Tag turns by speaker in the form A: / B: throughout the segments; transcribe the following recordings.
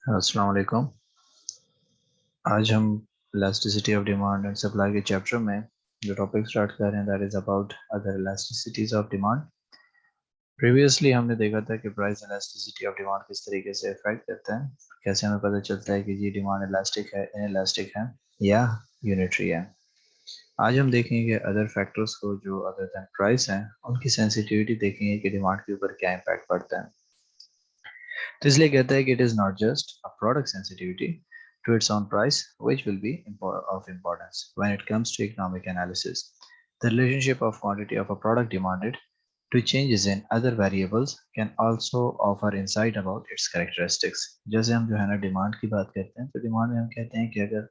A: अस्सलाम वालेकुम। आज हम elasticity of demand and supply के चैप्टर में जो टॉपिक स्टार्ट कर रहे हैं that is about other इलास्टिसिटीज of demand. Previously हमने देखा था कि प्राइस इलास्टिसिटी ऑफ डिमांड किस तरीके से इफेक्ट करता है, कैसे हमें पता चलता है कि ये डिमांड इलास्टिक है, इनइलास्टिक है या यूनिटरी है। आज हम देखेंगे अदर फैक्टर्स को जो अदर दैन प्राइस हैं, उनकी सेंसिटिविटी देखेंगे कि डिमांड के ऊपर क्या इम्पैक्ट पड़ता है। तो इसलिए कहता है कि it is not just a product sensitivity to its own price, which will be of importance when it comes to economic analysis. The relationship of quantity of a product demanded to changes in other variables can also offer insight about its characteristics. जैसे हम जो है ना demand की बात करते हैं, तो डिमांड में हम कहते हैं कि अगर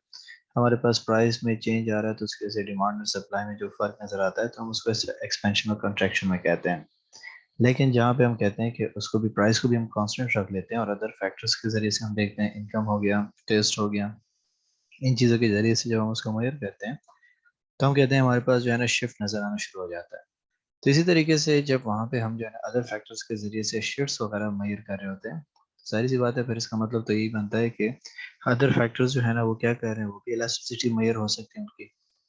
A: हमारे पास प्राइस में चेंज आ रहा है तो उसकी वजह से डिमांड और सप्लाई में जो फर्क नजर आता है तो हम उसको एक्सपेंशन और कंट्रैक्शन में कहते हैं। लेकिन जहाँ पे हम कहते हैं कि उसको भी प्राइस को भी हम कांस्टेंट रख लेते हैं और अदर फैक्टर्स के जरिए से हम देखते हैं, इनकम हो गया, टेस्ट हो गया, इन चीज़ों के जरिए से जब हम उसको मेजर करते हैं तो हम कहते हैं हमारे पास जो है ना शिफ्ट नजर आना शुरू हो जाता है। तो इसी तरीके से जब वहाँ पे हम जो है ना अदर फैक्टर्स के जरिए से शिफ्ट्स वगैरह मेजर कर रहे होते हैं, तो सारी सी बात है, फिर इसका मतलब तो यही बनता है कि अदर फैक्टर्स जो है ना वो क्या कर रहे हैं, वो भी इलास्टिसिटी मेजर हो सकती है उनकी,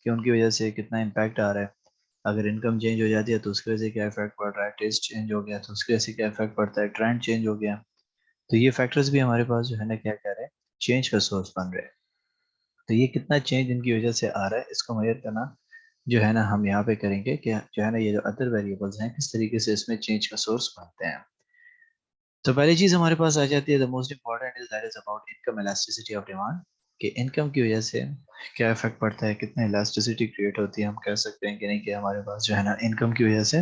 A: कि उनकी वजह से कितना इम्पैक्ट आ रहा है। अगर इनकम चेंज हो जाती है तो उसकी वजह से क्या इफेक्ट पड़ रहा है, टेस्ट चेंज हो गया तो उसकी वजह से क्या इफेक्ट पड़ता है, ट्रेंड चेंज हो गया। तो ये फैक्टर्स भी हमारे पास जो है ना क्या कह रहे हैं, चेंज का सोर्स बन रहे हैं। तो ये कितना चेंज इनकी वजह से आ रहा है इसको मेजर करना जो है ना हम यहाँ पे करेंगे कि जो है ना ये जो अदर वेरिएबल्स हैं किस तरीके से इसमें चेंज का सोर्स बनते हैं। तो पहली चीज हमारे पास आ जाती है, the most important is that is about income elasticity of demand, कि इनकम की वजह से क्या इफेक्ट पड़ता है, कितना इलास्टिसिटी क्रिएट होती है। हम कह सकते हैं कि नहीं कि हमारे पास जो है ना इनकम की वजह से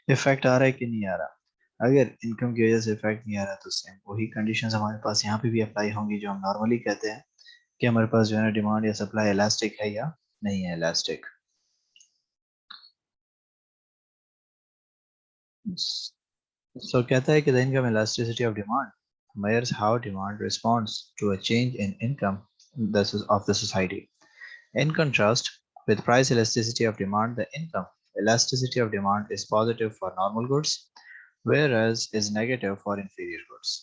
A: इफेक्ट आ रहा है कि नहीं आ रहा। अगर इनकम की वजह से इफेक्ट नहीं आ रहा तो सेम वही कंडीशंस हमारे पास यहाँ पे भी अप्लाई होंगी जो हम नॉर्मली कहते हैं कि हमारे पास जो है ना डिमांड या सप्लाई इलास्टिक है या नहीं है इलास्टिक। सो कहता है कि the income elasticity of demand measures how demand responds to a change in income of the society. In contrast with price elasticity of demand, the income elasticity of demand is positive for normal goods, whereas is negative for inferior goods.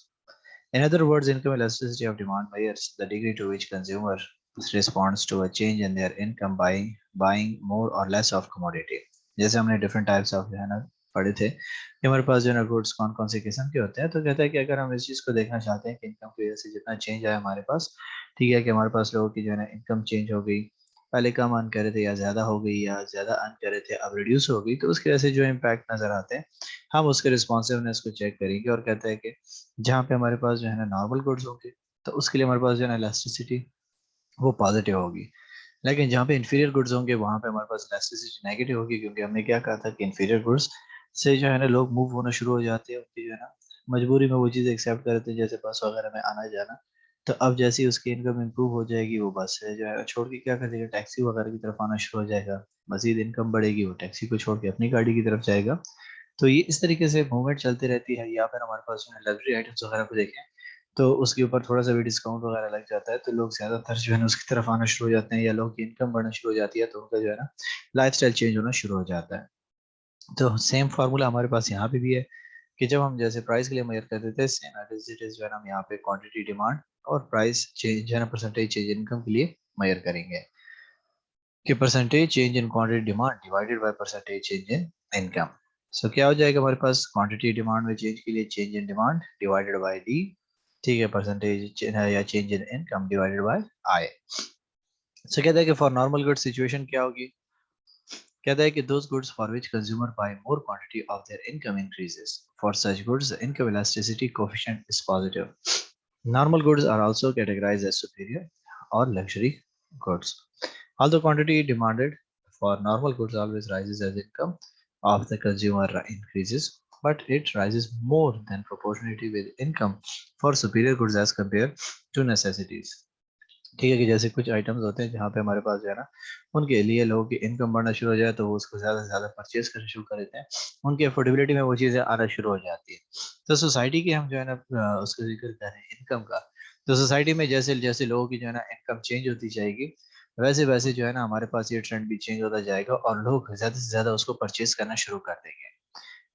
A: In other words, income elasticity of demand measures the degree to which consumer responds to a change in their income by buying more or less of commodity. जैसे हमने different types of जो है ना पढ़े थे कि हमारे पास जो है ना गुड्स कौन कौन से किस्म के होते हैं, तो कहता है कि अगर हम इस चीज़ को देखना चाहते हैं कि इनकम की वजह से जितना चेंज आया हमारे पास, ठीक है कि हमारे पास लोगों की जो है ना इनकम चेंज हो गई, पहले कम अर्न कर रहे थे या ज़्यादा हो गई या ज़्यादा अर्न कर रहे थे अब रिड्यूस हो गई, तो उसकी वजह से जो इम्पैक्ट नज़र आते हैं हम उसके रिस्पॉन्सिवनेस को चेक करेंगे और कहते हैं कि जहाँ पे हमारे पास जो है ना नॉर्मल गुड्स होंगे तो उसके लिए हमारे पास जो है ना इलास्टिसिटी वो पॉजिटिव होगी। लेकिन जहाँ पे इंफीरियर गुड्स होंगे वहाँ पे हमारे पास इलास्टिसिटी नेगेटिव होगी, क्योंकि हमने क्या कहा था कि इंफीरियर गुड्स से जो है ना लोग मूव होना शुरू हो जाते हैं, उनकी जो है ना मजबूरी में वो चीज़ एक्सेप्ट करते हैं, जैसे बस वगैरह में आना जाना। तो अब जैसे ही उसकी इनकम इंप्रूव हो जाएगी वो बस से जो है छोड़ के क्या कर देगा, टैक्सी वगैरह की तरफ आना शुरू हो जाएगा। मजीद इनकम बढ़ेगी, वो टैक्सी को छोड़ के अपनी गाड़ी की तरफ जाएगा। तो ये इस तरीके से मूवमेंट चलती रहती है। या फिर हमारे पास जो है लग्जरी आइटम्स वगैरह को देखें तो उसके ऊपर थोड़ा सा भी डिस्काउंट वगैरह लग जाता है तो लोग ज्यादातर जो है ना उसकी तरफ आना शुरू हो जाते हैं, या लोगों की इनकम बढ़ना शुरू हो जाती है तो उनका जो है ना लाइफस्टाइल चेंज होना शुरू हो जाता है। तो सेम फार्मूला हमारे पास यहाँ पे भी है कि जब हम जैसे प्राइस के लिए मेजर करते थे, सेम एज इट इज जो है ना हम यहाँ पे क्वांटिटी डिमांड और प्राइस चेंज जो है ना परसेंटेज चेंज इनकम के लिए मेजर करेंगे कि percentage change in quantity demand divided by percentage change in income. So क्या हो जाएगा हमारे पास, क्वांटिटी डिमांड में चेंज के लिए change in demand divided by D, ठीक है, परसेंटेज या change in income divided by I. So कहता है कि फॉर नॉर्मल गुड सिचुएशन क्या होगी, कहता है कि those goods for which consumer buy more quantity of their income increases. For such goods, the income elasticity coefficient is positive. Normal goods are also categorized as superior or luxury goods. Although quantity demanded for normal goods always rises as income of the consumer increases, but it rises more than proportionally with income for superior goods as compared to necessities. ठीक है कि जैसे कुछ items होते हैं जहाँ पे हमारे पास जो है ना उनके लिए लोगों की इनकम बढ़ना शुरू हो जाए तो वो उसको ज़्यादा से ज़्यादा परचेज करना शुरू कर देते हैं, उनकी अफोर्डेबिलिटी में वो चीज़ें आना शुरू हो जाती है। तो सोसाइटी की हम जो है ना उसका जिक्र कर रहे हैं इनकम का, तो सोसाइटी में जैसे जैसे लोगों की जो है ना इनकम चेंज होती जाएगी वैसे वैसे जो है ना हमारे पास ये ट्रेंड भी चेंज होता जाएगा और लोग ज़्यादा से ज़्यादा उसको परचेज करना शुरू कर देंगे।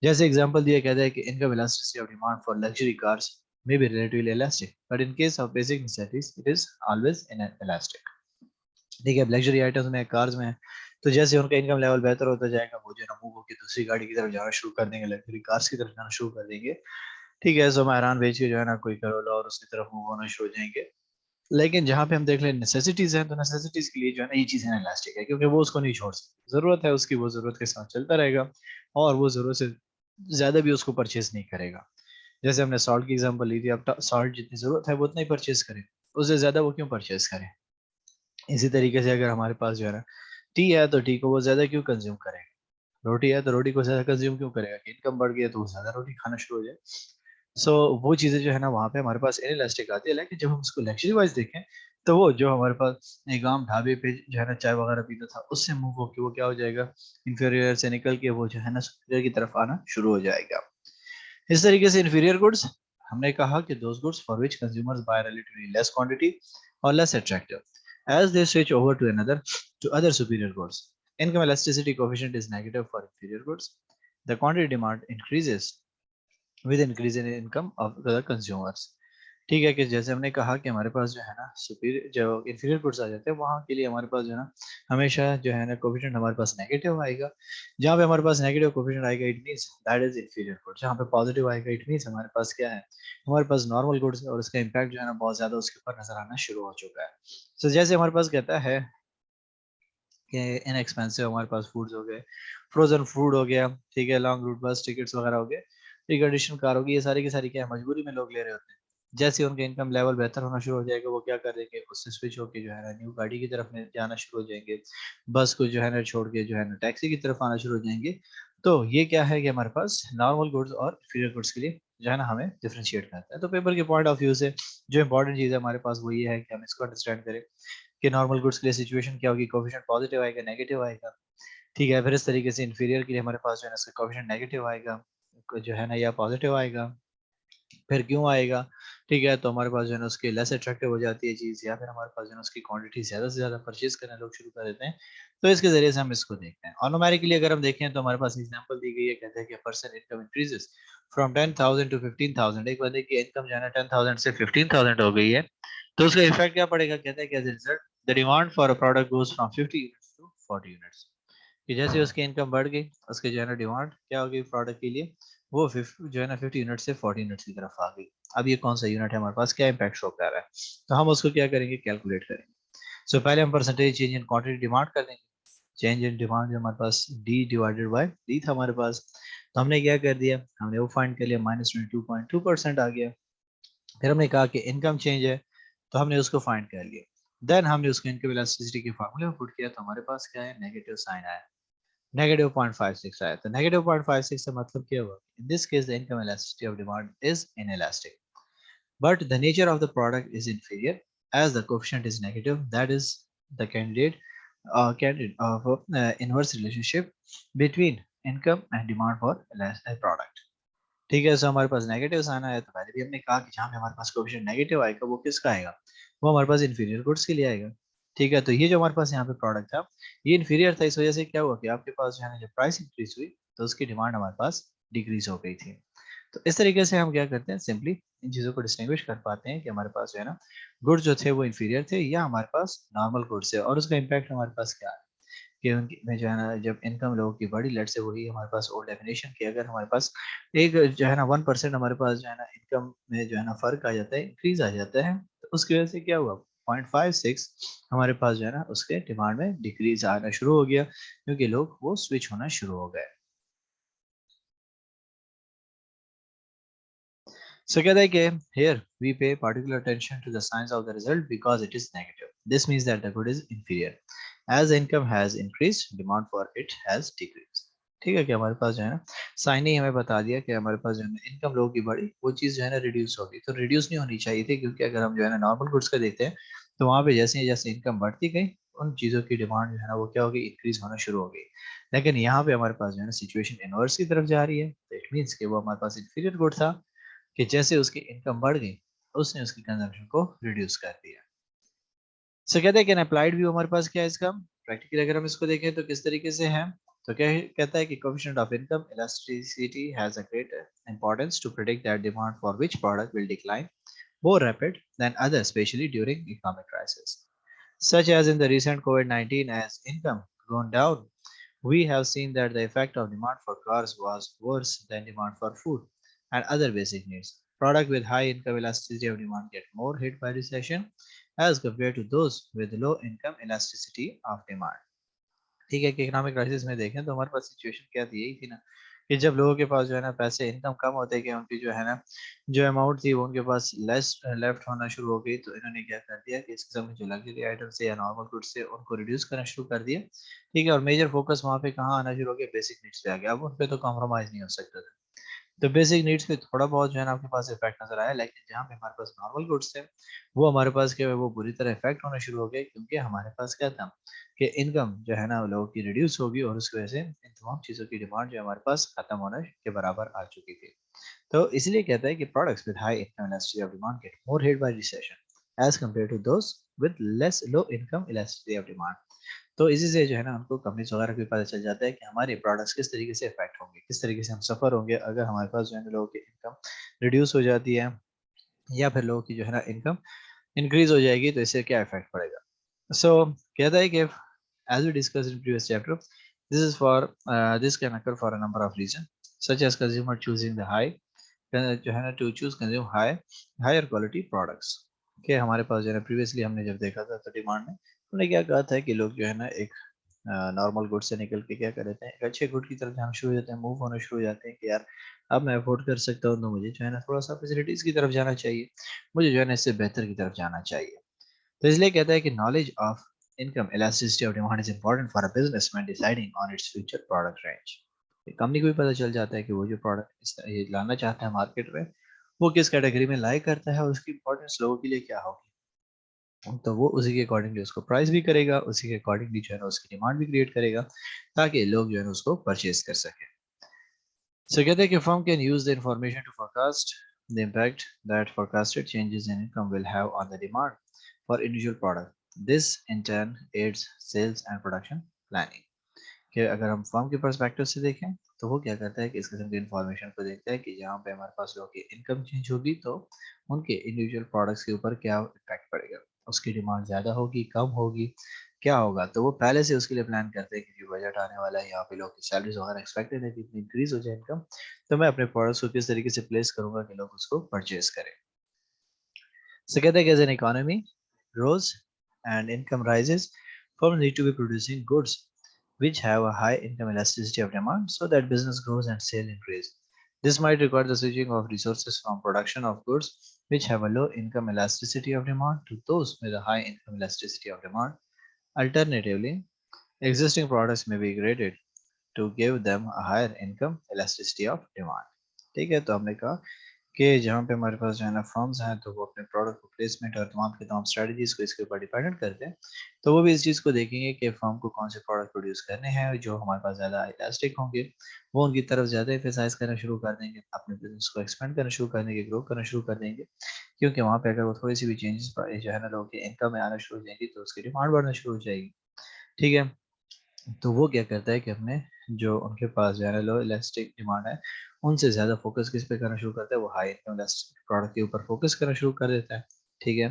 A: जैसे एग्जांपल दिया कहता है कि income elasticity of demand for luxury cars may be relatively elastic, but in case of basic necessities, it is always inelastic. ठीक है, लग्जरी आइटम्स में, कार्स में, तो जैसे उनका इनकम लेवल बेहतर होता जाएगा, वो जो है ना मूव होकर दूसरी गाड़ी की तरफ जाना शुरू कर देंगे, लग्जरी कार्स की तरफ जाना शुरू कर देंगे। ठीक है, सो मेहरान बेच के जो है ना कोई करोड़ और उसकी तरफ मूव होना शुरू हो जाएंगे। लेकिन जहाँ पे हम देख लें नेसेसिटीज है, तो नेसेसिटीज के लिए जो है ना ये चीज़ है इलास्टिक है, क्योंकि वो उसको नहीं छोड़ सकती, जरूरत है उसकी, वो जरूरत के साथ चलता रहेगा, और वो जरूरत से ज्यादा भी उसको परचेज नहीं करेगा। जैसे हमने सॉल्ट की एग्जांपल ली थी, अब सॉल्ट जितनी जरूरत है वो उतना ही परचेज करे, उससे ज्यादा वो क्यों परचेज करे। इसी तरीके से अगर हमारे पास जो है ना टी है, तो टी को वो ज्यादा क्यों कंज्यूम करेगा। रोटी है तो रोटी को ज्यादा कंज्यूम क्यों करेगा, कि इनकम बढ़ गई है तो वो ज्यादा रोटी खाना शुरू हो जाए। सो वो चीजें जो है ना वहाँ पे हमारे पास इनइलास्टिक आती है। लेकिन जब हम उसको लग्जरी वाइज देखें, तो वो जो हमारे पास एक आम ढाबे पे जो है ना चाय वगैरह पीता था, उससे मूव होके वो क्या हो जाएगा, इंफीरियर से निकल के वो जो है ना सुपीरियर की तरफ आना शुरू हो जाएगा। इस तरीके से इन्फीरियर गुड्स, हमने कहा कि those goods for which consumers buy relatively less quantity और less attractive as they switch over to other superior goods. Income elasticity coefficient is negative for inferior goods. The quantity demand increases with increase in income of the consumers. ठीक है, कि जैसे हमने कहा कि हमारे पास जो है ना सुपीरियर जो इंफीरियर गुड्स आ जाते हैं, वहाँ के लिए हमारे पास जो है ना हमेशा जो है ना कोफिशिएंट हमारे पास नेगेटिव आएगा। जहाँ पे हमारे पास नेगेटिव कोफिशिएंट आएगा, it means that is inferior goods. जहाँ पे पॉजिटिव आएगा, इट मींस हमारे पास क्या है, हमारे पास नॉर्मल गुड्स है, और उसका इम्पैक्ट जो है ना बहुत ज्यादा उसके ऊपर नजर आना शुरू हो चुका है। तो जैसे हमारे पास कहता है कि इनएक्सपेंसिव हमारे पास फूड्स हो गए, फ्रोजन फूड हो गया, ठीक है, लॉन्ग रूट बस टिकट्स वगैरह हो गए, रिकंडीशन कार होगी, ये सारी की सारी क्या है, मजबूरी में लोग ले रहे होते हैं। जैसे उनका इनकम लेवल बेहतर होना शुरू हो जाएगा, वो क्या कर देंगे, उससे स्विच होकर जो है ना न्यू गाड़ी की तरफ में जाना शुरू हो जाएंगे, बस को जो है ना छोड़ के जो है ना टैक्सी की तरफ आना शुरू हो जाएंगे। तो ये क्या है कि हमारे पास नॉर्मल गुड्स और इंफीरियर गुड्स के लिए जो है ना हमें डिफरेंशिएट करता है। तो पेपर के पॉइंट ऑफ व्यू से जो इंपॉर्टेंट चीज़ है हमारे पास वो ये है कि हम इसको अंडरस्टैंड करें कि नॉर्मल गुड्स के लिए सिचुएशन क्या होगी, कोएफिशिएंट पॉजिटिव आएगा, नेगेटिव आएगा। ठीक है, फिर इस तरीके से इंफीरियर के लिए हमारे पास जो है ना इसका कोएफिशिएंट नेगेटिव आएगा, जो है ना या पॉजिटिव आएगा। फिर क्यों आएगा, ठीक है, तो हमारे पास जो है ना उसकी लेस अट्रैक्टिव हो जाती है चीज़, या फिर हमारे पास जो है ना उसकी क्वांटिटी ज़्यादा से ज़्यादा परचेज करना लोग शुरू कर देते हैं। तो इसके जरिए से हम इसको देखते हैं। और न्यूमेरिकली अगर हम देखें, तो हमारे पास एग्जांपल दी गई है, कहते हैं कि person income increases from 10,000 to 15,000। एक बंदे की इनकम जो है ना 10,000 से 15,000 हो गई है, तो उसका इफेक्ट क्या पड़ेगा, कहते हैं कि as result the demand for a product goes from 50 units to 40 units. कि जैसे उसकी इनकम बढ़ गई, उसके जो है ना डिमांड क्या होगी प्रोडक्ट के लिए, वो 50 जो है ना 50 यूनिट से 40 यूनिट्स की तरफ आ गई। अब ये कौन सा यूनिट है हमारे पास, क्या इंपैक्ट शो कर रहा है, तो हम उसको क्या करेंगे, कैलकुलेट करेंगे। सो पहले हम percentage change in quantity demand कर देंगे। चेंज इन डिमांड जो हमारे पास डी डिवाइडेड बाय डी था हमारे पास, तो हमने क्या कर दिया, हमने वो फाइंड कर लिया, -22.2% आ गया। फिर हमने कहा कि इनकम चेंज है, तो हमने उसको फाइंड कर लिया। देन हमने उसको इनकम इलास्टिसिटी के फार्मूले में पुट किया, तो हमारे पास क्या है, नेगेटिव साइन आया, -0.56 आया। तो -0.56 का मतलब क्या हुआ, in this case the income elasticity of demand is inelastic, but the nature of the product is inferior as the coefficient is negative, that is the candidate of inverse relationship between income and demand for a product। ठीक है, सो हमारे पास negative sign आया, तो पहले भी हमने कहा कि जहाँ पे हमारे पास कोएफिशिएंट नेगेटिव आएगा, वो किसका आएगा, वो हमारे पास इंफीरियर गुड्स के लिए आएगा। ठीक है, तो ये जो हमारे पास यहाँ पे प्रोडक्ट था, ये इंफीरियर था, इस वजह से क्या हुआ कि आपके पास जो है ना जब प्राइस इंक्रीज हुई, तो उसकी डिमांड हमारे पास डिक्रीज हो गई थी। तो इस तरीके से हम क्या करते हैं, सिंपली इन चीज़ों को डिस्टिंग्विश कर पाते हैं कि हमारे पास जो है ना गुड्स जो थे वो इंफीरियर थे, या हमारे पास नॉर्मल गुड्स है, और उसका इम्पैक्ट हमारे पास क्या है, कि उनकी में जो है ना जब इनकम लोगों की बढ़ी, लेट से वही हमारे पास ओल्ड डेफिनेशन की, अगर हमारे पास एक जो है ना 1% हमारे पास जो है ना इनकम में जो है ना फर्क आ जाता है, इंक्रीज आ जाता है, तो उसकी वजह से क्या हुआ, 0.56 हमारे पास जो है ना उसके डिमांड में डिक्रीज आना शुरू हो गया, क्योंकि लोग वो स्विच होना शुरू हो गए। So कहता है कि here we pay particular attention to the signs of the result because it is negative. This means that the good is inferior. As the income has increased, demand for it has decreased. ठीक है, कि हमारे पास जो है ना sign ही हमें बता दिया कि हमारे पास जो है ना इनकम लोगों की बढ़ी, वो चीज़ जो है ना रिड्यूस होगी, तो रिड्यूस नहीं होनी चाहिए थी, क्योंकि अगर हम जो है ना नॉर्मल गुड्स का देखते हैं, तो वहाँ पे जैसे जैसे इनकम बढ़ती गई, उन चीज़ों की डिमांड जो है ना वो क्या होगी, इंक्रीज होना शुरू हो गई। लेकिन यहाँ पे हमारे पास जो है ना सिचुएशन इनवर्स की तरफ जा रही है, तो इट मीन्स कि वो हमारे पास इंफीरियर गुड था, कि जैसे उसकी इनकम बढ़ गई, उसने उसकी कंजम्पशन को रिड्यूस कर दिया। सो कहते हैं कि अप्लाइड व्यू हमारे पास क्या है इसका, प्रैक्टिकली अगर हम इसको देखें तो किस तरीके से है, तो क्या कहता है कि coefficient of income elasticity has a great importance to predict that demand for which product will decline more rapid than others, especially during economic crisis. Such as in the recent COVID-19, as income gone down, we have seen that the effect of demand for cars was worse than demand for food and other basic needs. Products with high income elasticity of demand get more hit by recession as compared to those with low income elasticity of demand. ठीक है कि economic crisis में देखें तो हमारे पास situation क्या थी, यही थी ना कि जब लोगों के पास जो है ना पैसे इनकम कम होते गए, उनकी जो है ना जो अमाउंट थी वो उनके पास लेस लेफ्ट होना शुरू हो गई, तो इन्होंने क्या कर दिया कि इस किस्म के जो लग्जरी आइटम्स या नॉर्मल गुड्स से उनको रिड्यूस करना शुरू कर दिया। ठीक है, और मेजर फोकस वहाँ पे कहाँ आना शुरू हो गया, बेसिक नीड्स पे आ गया। अब उन पे तो कॉम्प्रोमाइज नहीं हो सकता था, तो बेसिक नीड्स पे थोड़ा बहुत जो है ना आपके पास इफेक्ट नजर आया, लेकिन जहाँ पे हमारे पास नॉर्मल गुड्स थे वो हमारे पास क्या है, वो बुरी तरह इफेक्ट होना शुरू हो गए, क्योंकि हमारे पास क्या था कि इनकम जो है ना लोगों की रिड्यूस होगी और उसकी वजह से इन तमाम चीज़ों की डिमांड जो हमारे पास खत्म होने के बराबर आ चुकी थी। तो इसलिए कहता है कि products with high income elasticity of demand get more hit by recession as compare to those with less low income elasticity of demand. तो इसी से जो है ना उनको कंपनीज वगैरह को भी पता चल जाता है कि हमारे प्रोडक्ट्स किस तरीके से इफेक्ट होंगे, किस तरीके से हम सफ़र होंगे अगर हमारे पास जो है ना लोगों की इनकम रिड्यूस हो जाती है, या फिर लोगों की जो है ना इनकम इंक्रीज हो जाएगी, तो इससे क्या इफेक्ट पड़ेगा। सो कहता है कि as we discussed in previous chapter, this can occur for a number of reasons, such as consumer choosing the high जो है ना to choose consume higher quality products. के हमारे पास जो है ना प्रीवियसली हमने जब देखा था तो डिमांड में हमने क्या कहा था कि लोग जो है ना एक नॉर्मल गुड से निकल के क्या कर देते हैं, एक अच्छे गुड की तरफ जाना शुरू हो जाते हैं, मूव होना शुरू हो जाते हैं कि यार अब मैं अफोर्ड कर सकता हूँ, तो मुझे जो है ना थोड़ा सा फैसिलिटीज की तरफ जाना चाहिए, मुझे जो है ना इससे बेहतर की तरफ जाना चाहिए। तो इसलिए कहता है कि knowledge of income elasticity of demand is important for a businessman deciding on its future product range। Company को भी पता चल जाता है कि वो जो प्रोडक्ट ये लाना चाहता है मार्केट में वो किस कैटेगरी में लाई करता है और उसकी इंपॉर्टेंस लोगों के लिए क्या होगी, तो वो उसी के अकॉर्डिंगली उसको प्राइस भी करेगा, उसी के अकॉर्डिंगली जो है ना उसकी डिमांड भी क्रिएट करेगा ताकि लोग जो है ना उसको परचेज कर सके। So कहते हैं कि firm can use the information to forecast the impact that forecasted changes in income will have on the demand for individual product. This in turn aids sales and production planning। कि अगर हम firm के perspective से देखें तो वो क्या करता है कि इस किस्म की इंफॉर्मेशन को देखता है कि जहाँ पे हमारे पास लोगों की इनकम चेंज होगी तो उनके इंडिविजुअल प्रोडक्ट्स के ऊपर क्या इम्पैक्ट पड़ेगा, उसकी डिमांड ज़्यादा होगी कम होगी क्या होगा, तो वो पहले से उसके लिए प्लान करते हैं कि जो बजट आने वाला है यहाँ पे लोग की सैलरीज वगैरह एक्सपेक्टेड है कि इतनी इंक्रीज हो जाए इनकम, तो मैं अपने प्रोडक्ट्स को किस तरीके से प्लेस करूंगा कि लोग उसको परचेज करें। So कहते हैं कि as an economy grows and income rises, firms need to be producing goods which have a high income elasticity of demand so that business grows and sales increase. This might require the switching of resources from production of goods which have a low income elasticity of demand to those with a high income elasticity of demand. Alternatively, existing products may be graded to give them a higher income elasticity of demand। ठीक है, तो हमने कहा कि जहाँ पे हमारे पास जो है ना फर्म्स हैं तो वो अपने प्रोडक्ट को प्लेसमेंट और तमाम के तमाम स्ट्रेटजीज को इसके ऊपर डिपेंडेंट करते हैं, तो वो भी इस चीज़ को देखेंगे कि फर्म को कौन से प्रोडक्ट प्रोड्यूस करने हैं जो हमारे पास ज़्यादा इलास्टिक होंगे, वो उनकी तरफ ज़्यादा एम्फेसाइज करना शुरू कर देंगे, अपने बिजनेस को एक्सपेंड करना शुरू कर देंगे, ग्रो करना शुरू कर देंगे, क्योंकि वहाँ पे अगर वो थोड़ी सी भी चेंजेस जो है ना लोगों की इनकम में आना शुरू हो जाएंगी तो उसकी डिमांड बढ़ना शुरू हो जाएगी। ठीक है, तो वो क्या करता है कि अपने जो उनके पास जो है ना लो इलास्टिक डिमांड है उनसे ज़्यादा फोकस किस पे करना शुरू करता है, वो हाई इनकम इलास्टिक प्रोडक्ट के ऊपर फोकस करना शुरू कर देता है। ठीक है,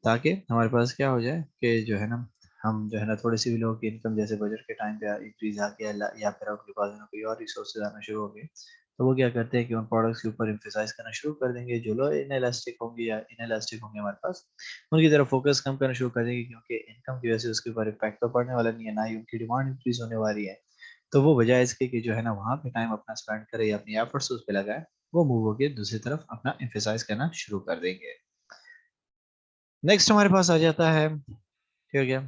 A: ताकि हमारे पास क्या हो जाए कि जो है ना हम जो है ना थोड़ी सी भी लोगों की इनकम जैसे बजट के टाइम पे इंक्रीज आ गया या फिर उनके पास है ना कोई और रिसोर्सेज आना शुरू हो गए, तो वो क्या करते हैं कि उन प्रोडक्ट्स के ऊपर एम्फेसाइज करना शुरू कर देंगे जो लो इनएलास्टिक होंगे या इनएलास्टिक होंगे हमारे पास, उनकी तरफ फोकस कम करना शुरू कर देंगे, क्योंकि इनकम की वजह से उसके ऊपर इम्पैक्ट तो पड़ने वाला नहीं है, ना ही उनकी डिमांड इंक्रीज होने वाली है। तो वो बजाय इसके कि जो है ना वहाँ पे टाइम अपना स्पेंड करे या अपनी एफर्ट्स उस पर लगाए, वो मूव होकर दूसरी तरफ अपना एम्फेसाइज करना शुरू कर देंगे। नेक्स्ट हमारे पास आ जाता है, ठीक है,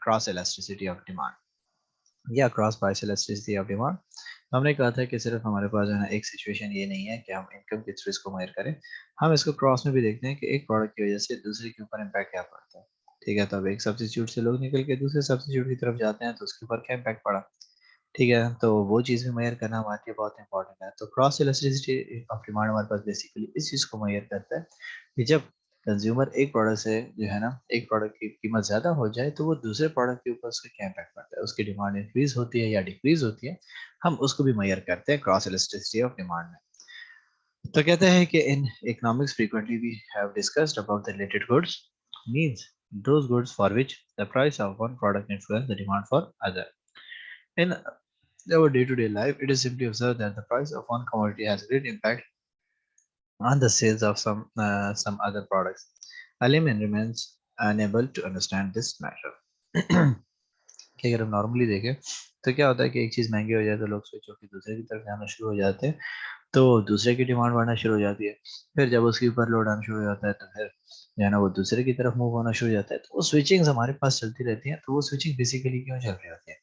A: क्रॉस इलास्टिसिटी ऑफ डिमांड या cross price elasticity of demand. तो हमने कहा था कि सिर्फ हमारे पास जो है ना एक सिचुएशन ये नहीं है कि हम इनकम के थ्रू इसको मेजर करें, हम इसको क्रॉस में भी देखते हैं कि एक प्रोडक्ट की वजह से दूसरे के ऊपर इम्पैक्ट क्या पड़ता है। ठीक है, तो अब एक सब्स्टिट्यूट से लोग निकल के दूसरे सब्स्टिट्यूट की तरफ जाते हैं तो उसके ऊपर क्या इम्पैक्ट पड़ा। ठीक है, तो वो चीज़ भी मेजर करना हमारे लिए बहुत इंपॉर्टेंट है। तो क्रॉस इलास्टिसिटी ऑफ डिमांड हमारे पास बेसिकली इस चीज़ को मेजर करता है कि जब कंज्यूमर एक प्रोडक्ट से जो है ना, एक प्रोडक्ट की कीमत ज़्यादा हो जाए तो वो दूसरे प्रोडक्ट के ऊपर उसका क्या इम्पैक्ट पड़ता है, उसकी डिमांड इंक्रीज होती है या डिक्रीज होती है, हम उसको भी मेजर करते हैं क्रॉस इलास्टिसिटी ऑफ डिमांड में। तो कहते हैं कि in economics frequently we have discussed about the related goods means those goods for which the price of one product influence the demand for other. In our day-to-day life, it is simply observed that the price of one commodity has great impact on the sales of some other products. A layman remains unable to understand this matter. कि अगर हम normally देखें तो क्या होता है कि एक चीज़ महंगी हो जाए तो लोग स्विच होकर दूसरे की तरफ जाना शुरू हो जाते हैं, तो दूसरे की डिमांड बढ़ना शुरू हो जाती है। फिर जब उसके ऊपर लोड आना शुरू हो जाता है तो फिर जो है ना वो दूसरे की तरफ मूव होना शुरू हो जाता है, तो वो स्विचिंग्स हमारे पास चलती रहती हैं। तो वो स्विचिंग बेसिकली क्यों चल रही होती है,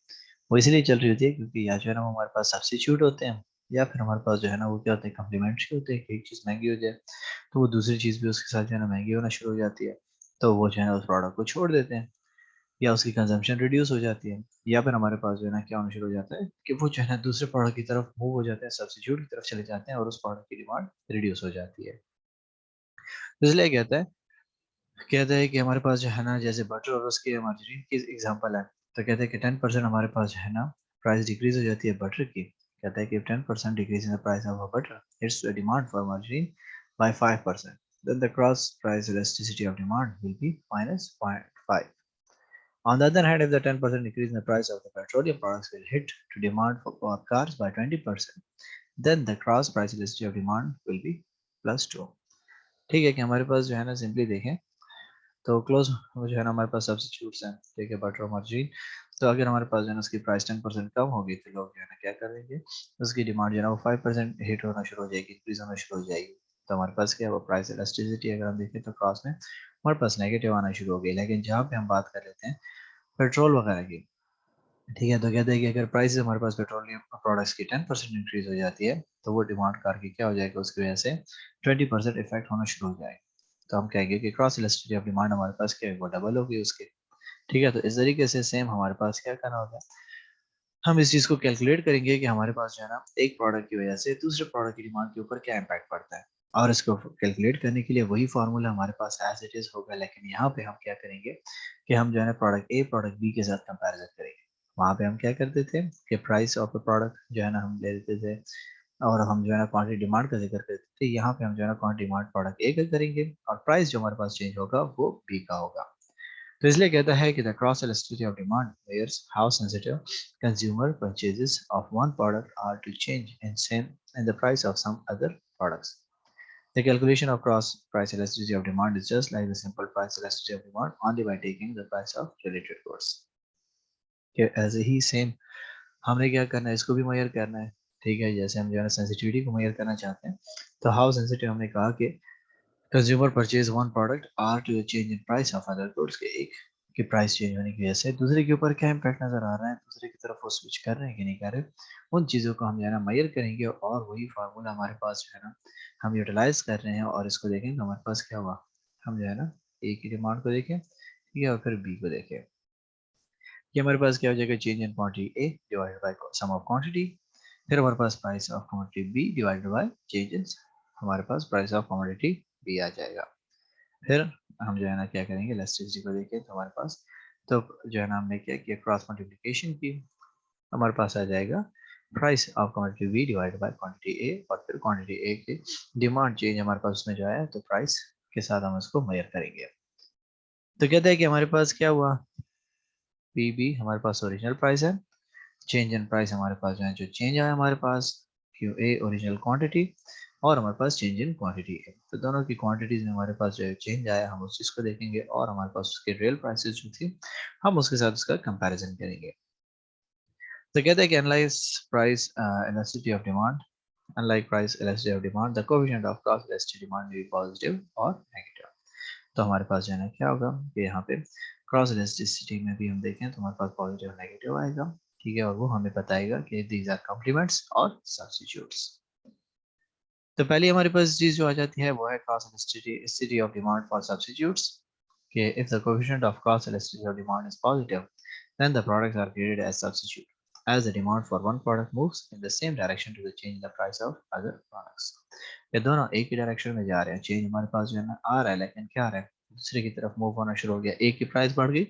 A: वो इसलिए चल रही होती है क्योंकि या जो है ना वो हमारे पास सब्स्टिट्यूट होते हैं, या फिर हमारे पास जो है ना वो क्या होते हैं, कम्प्लीमेंट्री होते हैं कि एक चीज़ महंगी हो जाए तो वो दूसरी चीज़ भी उसके साथ जो है ना महंगी होना शुरू हो जाती है, तो वो जो है ना उस प्रोडक्ट को छोड़ देते हैं या उसकी कंजम्पशन रिड्यूस हो जाती है, या फिर हमारे पास जो है ना क्या होना शुरू हो जाता है कि वो जो है ना दूसरे प्रोडक्ट की तरफ मूव हो जाते हैं, सब्स्टिट्यूट की तरफ चले जाते हैं और उस प्रोडक्ट की डिमांड रिड्यूस हो जाती है। तो इसलिए कहता है कि हमारे पास जो है ना जैसे बटर और उसके मार्जिन की एग्जांपल है, तो कहते हैं कि 10% हमारे पास जो है ना प्राइस डिक्रीज हो जाती है बटर की। कहता है कि 10% decrease in the price of butter it's demand for margin bye 5%, then the cross price elasticity of demand will be minus 0.5. On the other hand, if the 10% increase in the price of the petroleum products will hit to demand for cars by 20%, then the cross price elasticity of demand will be plus 2. ठीक है कि हमारे पास जो है ना simply देखें तो क्लोज जो है ना हमारे पास सब्स्टिट्यूट्स हैं, ठीक है, बटर और मार्जिन। तो अगर हमारे पास जो है ना उसकी प्राइस 10% कम होगी तो लोग जो है ना क्या करेंगे, उसकी डिमांड जो है ना वो 5% हिट होना शुरू हो जाएगी, इंक्रीज होना शुरू हो जाएगी। तो हमारे पास क्या है, वो प्राइस इलास्टिसिटी अगर हम देखें तो क्रॉस में हमारे पास नेगेटिव आना शुरू हो गई। लेकिन जहाँ पे हम बात कर लेते हैं पेट्रोल वगैरह की, ठीक है, तो कहते हैं कि अगर प्राइस हमारे पास पेट्रोलियम प्रोडक्ट्स की 10% इंक्रीज हो जाती है तो वो डिमांड कार की क्या हो जाएगा, उसकी वजह से 20% इफेक्ट होना शुरू हो जाएगा। तो हम कहेंगे कि क्रॉस इलास्टिसिटी ऑफ डिमांड हमारे पास क्या है, वो डबल होगी उसके। ठीक है, तो इस तरीके से सेम हमारे पास क्या करना होगा, हम इस चीज़ को कैलकुलेट करेंगे कि हमारे पास जो है ना एक प्रोडक्ट की वजह से दूसरे प्रोडक्ट की डिमांड के ऊपर क्या इम्पैक्ट पड़ता है, और इसको कैलकुलेट करने के लिए वही फार्मूला हमारे पास एज इट इज होगा। लेकिन यहाँ पे हम क्या करेंगे कि हम जो है ना प्रोडक्ट ए प्रोडक्ट बी के साथ कंपैरिजन करेंगे। वहाँ पे हम क्या करते थे कि प्राइस ऑफ अ प्रोडक्ट जो है ना हम ले लेते थे, और हम जो है ना क्वांटिटी डिमांड का जिक्र करते थे। यहाँ पे हम जो है ना क्वांटिटी डिमांड प्रोडक्ट ए का करेंगे और प्राइस जो हमारे पास चेंज होगा वो बी का होगा। तो इसलिए कहता है कि the cross elasticity of demand measures how sensitive consumer purchases of one product are to change in the price of some other products. The calculation of cross price elasticity of demand is just like the simple price elasticity of demand only by taking the price of related goods. कि ऐसे ही same हमने क्या करना है, इसको भी major करना है। ठीक है, जैसे हम जो है ना सेंसिटिविटी को मेजर करना चाहते हैं, तो हाउ सेंसिटिव हमने कहा कि consumer purchase one product are to change in price of other goods के एक की प्राइस चेंज होने की वजह से दूसरे के ऊपर क्या इम्पैक्ट नजर आ रहा है, दूसरे की तरफ वो स्विच कर रहे हैं कि नहीं कर रहे, उन चीज़ों को हम जो है ना मेजर करेंगे और वही फार्मूला हमारे पास जो है ना हम यूटिलाइज कर रहे हैं और इसको देखेंगे तो हमारे पास क्या हुआ। हम जो है ना ए की डिमांड को देखें, ठीक है, और फिर बी को देखें, कि हमारे पास क्या हो जाएगा, change in quantity A divided by sum of quantity. फिर हमारे पास price of commodity B divided by change in हमारे पास प्राइस ऑफ कमोडिटी बी आ जाएगा। फिर हम जो है ना क्या करेंगे, इलास्टिसिटी को देखें तो हमारे पास तो जो है ना हमने क्या किया, क्रॉस मल्टीप्लिकेशन की, हमारे पास आ जाएगा price of quantity B divide by quantity A, और फिर क्वांटिटी ए की डिमांड चेंज हमारे पास उसमें जो आया तो प्राइस के साथ हम उसको मेजर करेंगे। तो कहते हैं कि हमारे पास क्या हुआ, पी बी हमारे पास ओरिजिनल प्राइस है, चेंज इन प्राइस हमारे पास जो है जो चेंज आया हमारे पास क्यू ए ओरिजिनल क्वांटिटी, और हमारे पास चेंज इन क्वांटिटी है। तो दोनों की क्वांटिटीज में हमारे पास जो है चेंज आया, हम उस चीज़ को देखेंगे और हमारे पास उसके रियल प्राइसेस जो थी हम उसके साथ उसका कंपैरिजन करेंगे। तो कहते हैं कि analyse price elasticity of demand, unlike price elasticity of demand the coefficient of cross elasticity demand में बी पॉजिटिव और नेगेटिव। तो हमारे पास जो है ना क्या होगा कि यहाँ पे क्रॉस इलास्टिसिटी में भी हम देखें तो हमारे पास पॉजिटिव और नेगेटिव आएगा। ठीक है, और वो हमें बताएगा कि दीज आर कॉम्प्लीमेंट्स और सब्स्टिट्यूट्स। तो पहले हमारे पास चीज जो आ जाती है वो है cross elasticity of demand for substitutes, कि if the coefficient of cross elasticity of demand is positive then the products are graded as substitute. as the demand for one product moves in the same direction to the change in the price of other products. ये दोनों एक ही direction में जा रहे हैं, change हमारे पास जो है ना आ रहा है, लेकिन क्या आ रहा है, दूसरे की तरफ मूव होना शुरू हो गया। एक की प्राइस बढ़ गई,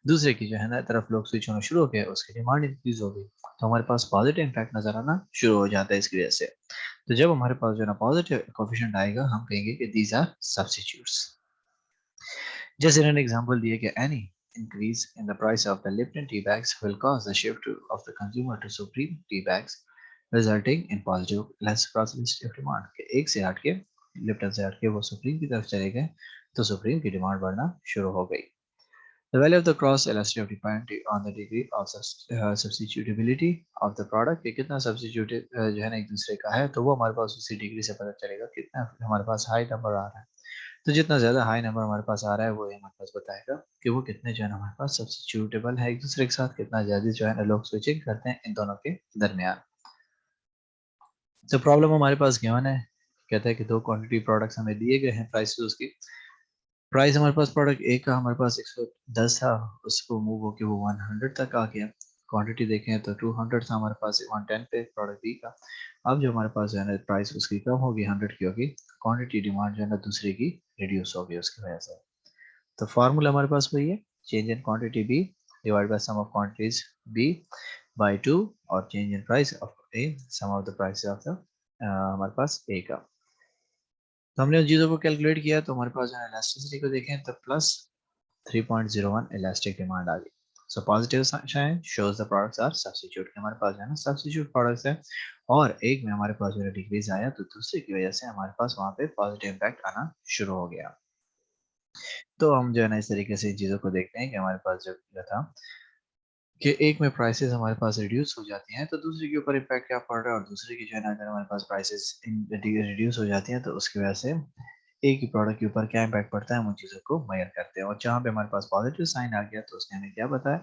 A: दूसरे की जो है ना तरफ लोग स्विच होना शुरू हो गए, उसकी डिमांड इंक्रीज हो गई, तो हमारे पास पॉजिटिव इम्पैक्ट नजर आना शुरू हो जाता है इसकी वजह से। तो जब हमारे पास जो है ना पॉजिटिव कोफिशिएंट आएगा, हम कहेंगे कि दीज आर सब्स्टिट्यूट्स। जैसे इन्होंने एग्जांपल दिया कि any increase in the price of the Lipton tea bags will cause the shift of the consumer to Supreme tea bags, resulting in positive less elasticity of demand। कि एक से हट के, Lipton से हट के वो सुप्रीम की तरफ चले गए, तो सुप्रीम की डिमांड बढ़ना शुरू हो गई। The value of the cross elasticity depends on the degree of substitutability of the product, कि कितना substitute जो है ना एक दूसरे का है, तो वो हमारे पास उसी डिग्री से पता चलेगा कितना हमारे पास हाई नंबर आ रहा है। तो जितना ज़्यादा हाई नंबर हमारे पास आ रहा है, वो हमारे पास बताएगा कि वो कितने जो है ना हमारे पास सब्स्टिट्यूटेबल है एक दूसरे के साथ, कितना ज़्यादा जो है ना लोग स्विचिंग करते हैं इन दोनों के दरमियान। तो प्रॉब्लम हमारे पास गिवन है, कहता है कि दो क्वांटिटी प्रोडक्ट्स हमें दिए गए हैं, प्राइस उसकी प्राइस हमारे पास प्रोडक्ट ए का हमारे पास 110 था, उसको मूव होके वो 100 तक आ गया। क्वांटिटी देखें तो 200 था हमारे पास 110 पे प्रोडक्ट बी का। अब जो हमारे पास जो है ना प्राइस उसकी कम होगी, 100 की होगी, क्वांटिटी डिमांड जो है ना दूसरे की रिड्यूस होगी उसकी वजह से। तो फार्मूला हमारे पास वही है, change in quantity B divide by sum of quantities be by 2, और change in price of a sum of the price of the हमारे पास ए का। तो हमने उन चीज़ों को कैलकुलेट किया, तो हमारे पास जो है इलास्टिसिटी को देखें तो प्लस 3.01 इलास्टिक डिमांड आ गई। So positive sign shows the products are substitute, हमारे पास जो है ना सब्स्टिट्यूट प्रोडक्ट्स है, और एक में हमारे पास जो है डिक्रीज आया, तो दूसरे की वजह से हमारे पास वहाँ पे पॉजिटिव इम्पैक्ट आना शुरू हो गया। तो हम जो है ना इस तरीके से इन चीज़ों को देखते हैं कि हमारे पास जो था कि एक में प्राइसेस हमारे पास रिड्यूस हो जाती हैं, तो दूसरे के ऊपर इम्पैक्ट क्या पड़ रहा है, और दूसरे की जो है ना अगर हमारे पास प्राइसेस रिड्यूस हो जाती हैं, तो उसकी वजह से एक ही प्रोडक्ट के ऊपर क्या इम्पैक्ट पड़ता है, हम उन चीज़ों को मेजर करते हैं। और जहाँ पे हमारे पास पॉजिटिव साइन आ गया, तो उसने हमें क्या बताया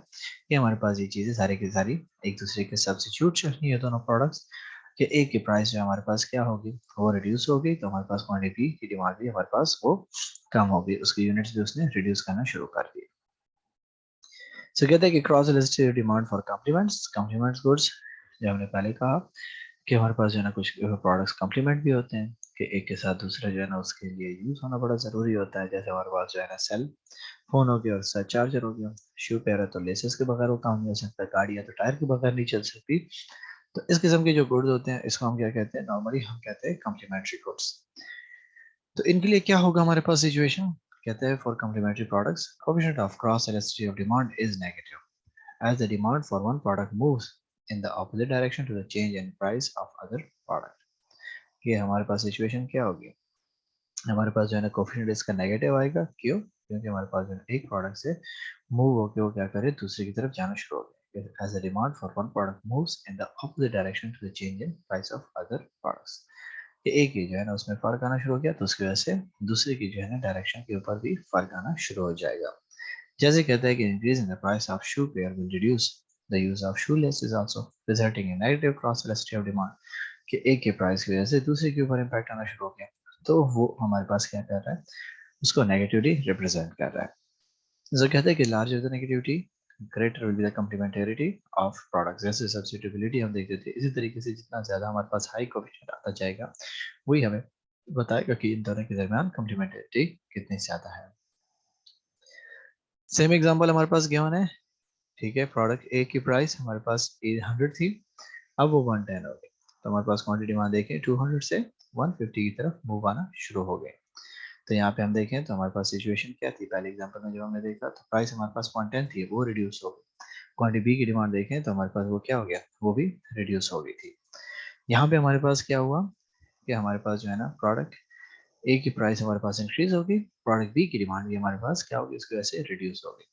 A: कि हमारे पास ये चीज़ें सारी की सारी एक दूसरे के सब्स्टिट्यूट चलनी है, दोनों प्रोडक्ट्स कि एक की प्राइस जो हमारे पास क्या होगी, वो रिड्यूस होगी, तो हमारे पास क्वांटिटी की डिमांड भी हमारे पास वो कम होगी, उसकी यूनिट्स भी उसने रिड्यूस करना शुरू कर दी। सो कहते हैं कि cross elastic demand for complements goods, जो हमने पहले कहा कि हमारे पास जो है ना कुछ प्रोडक्ट्स कॉम्प्लीमेंट भी होते हैं, कि एक के साथ दूसरा जो है ना उसके लिए यूज़ होना बड़ा ज़रूरी होता है। जैसे हमारे पास जो है ना सेल फोन हो गया और उसका चार्जर हो गया, शू पेयर है तो लेसेस के बगैर वो काम नहीं हो सकता, गाड़ी है तो टायर के बगैर नहीं चल सकती। तो इस किस्म के जो गुड्स होते हैं, इसको हम क्या कहते हैं, नॉर्मली हम कहते हैं कॉम्प्लीमेंट्री गुड्स। तो इनके लिए क्या होगा हमारे पास सिचुएशन, कहते हैं for complementary products coefficient of cross elasticity of demand is negative, as the demand for one product moves in the opposite direction to the change in price of other product। ये हमारे पास situation क्या होगी, हमारे पास जो है ना coefficient इसका नेगेटिव आएगा, क्यों, क्योंकि हमारे पास जो है एक प्रोडक्ट से मूव होकर वो क्या करे, दूसरे की तरफ जाना शुरू हो गया। As the demand for one product moves in the opposite direction to the change in price of other products. ये एक ही जो है ना उसमें फर्क आना शुरू हो गया, तो उसकी वजह से दूसरे की जो है ना डायरेक्शन के ऊपर भी फर्क आना शुरू हो जाएगा। जैसे कहता है कि increase in the price of shoe pair will reduce the use of shoelaces also, resulting in negative cross elasticity of demand, कि एक के प्राइस की वजह से दूसरे के ऊपर इम्पैक्ट आना शुरू हो गया, तो वो हमारे पास क्या कर रहा है, उसको नेगेटिवली रिप्रेजेंट कर रहा है। जो कहते हैं कि larger the negativity greater will be the complementarity of products. जैसे सब्स्टिट्यूटेबिलिटी हम देखते थे, इसी तरीके से जितना ज्यादा हमारे पास हाई कोएफिशिएंट आता जाएगा, वही हमें बताएगा कि इन दोनों के दरमियान कम्प्लीमेंटेरिटी कितनी ज्यादा है। सेम एग्जांपल हमारे पास गिवन है, ठीक है, प्रोडक्ट ए की प्राइस हमारे पास 100 थी, अब वो 110 हो गई, तो हमारे पास क्वांटिटी मान देखें 200 से 150 की तरफ मूव आना शुरू हो गए। तो यहाँ पे हम देखें तो हमारे पास सिचुएशन क्या थी, पहले एग्जांपल में जब हमने देखा तो प्राइस हमारे पास 110 थी, वो रिड्यूस हो गई। क्वांटिटी बी की डिमांड देखें तो हमारे पास वो क्या हो गया, वो भी रिड्यूस हो गई थी। यहाँ पे हमारे पास क्या हुआ कि हमारे पास जो है ना प्रोडक्ट ए की प्राइस हमारे पास इंक्रीज होगी, प्रोडक्ट बी की डिमांड भी हमारे पास क्या होगी, उसकी वजह से रिड्यूस होगी।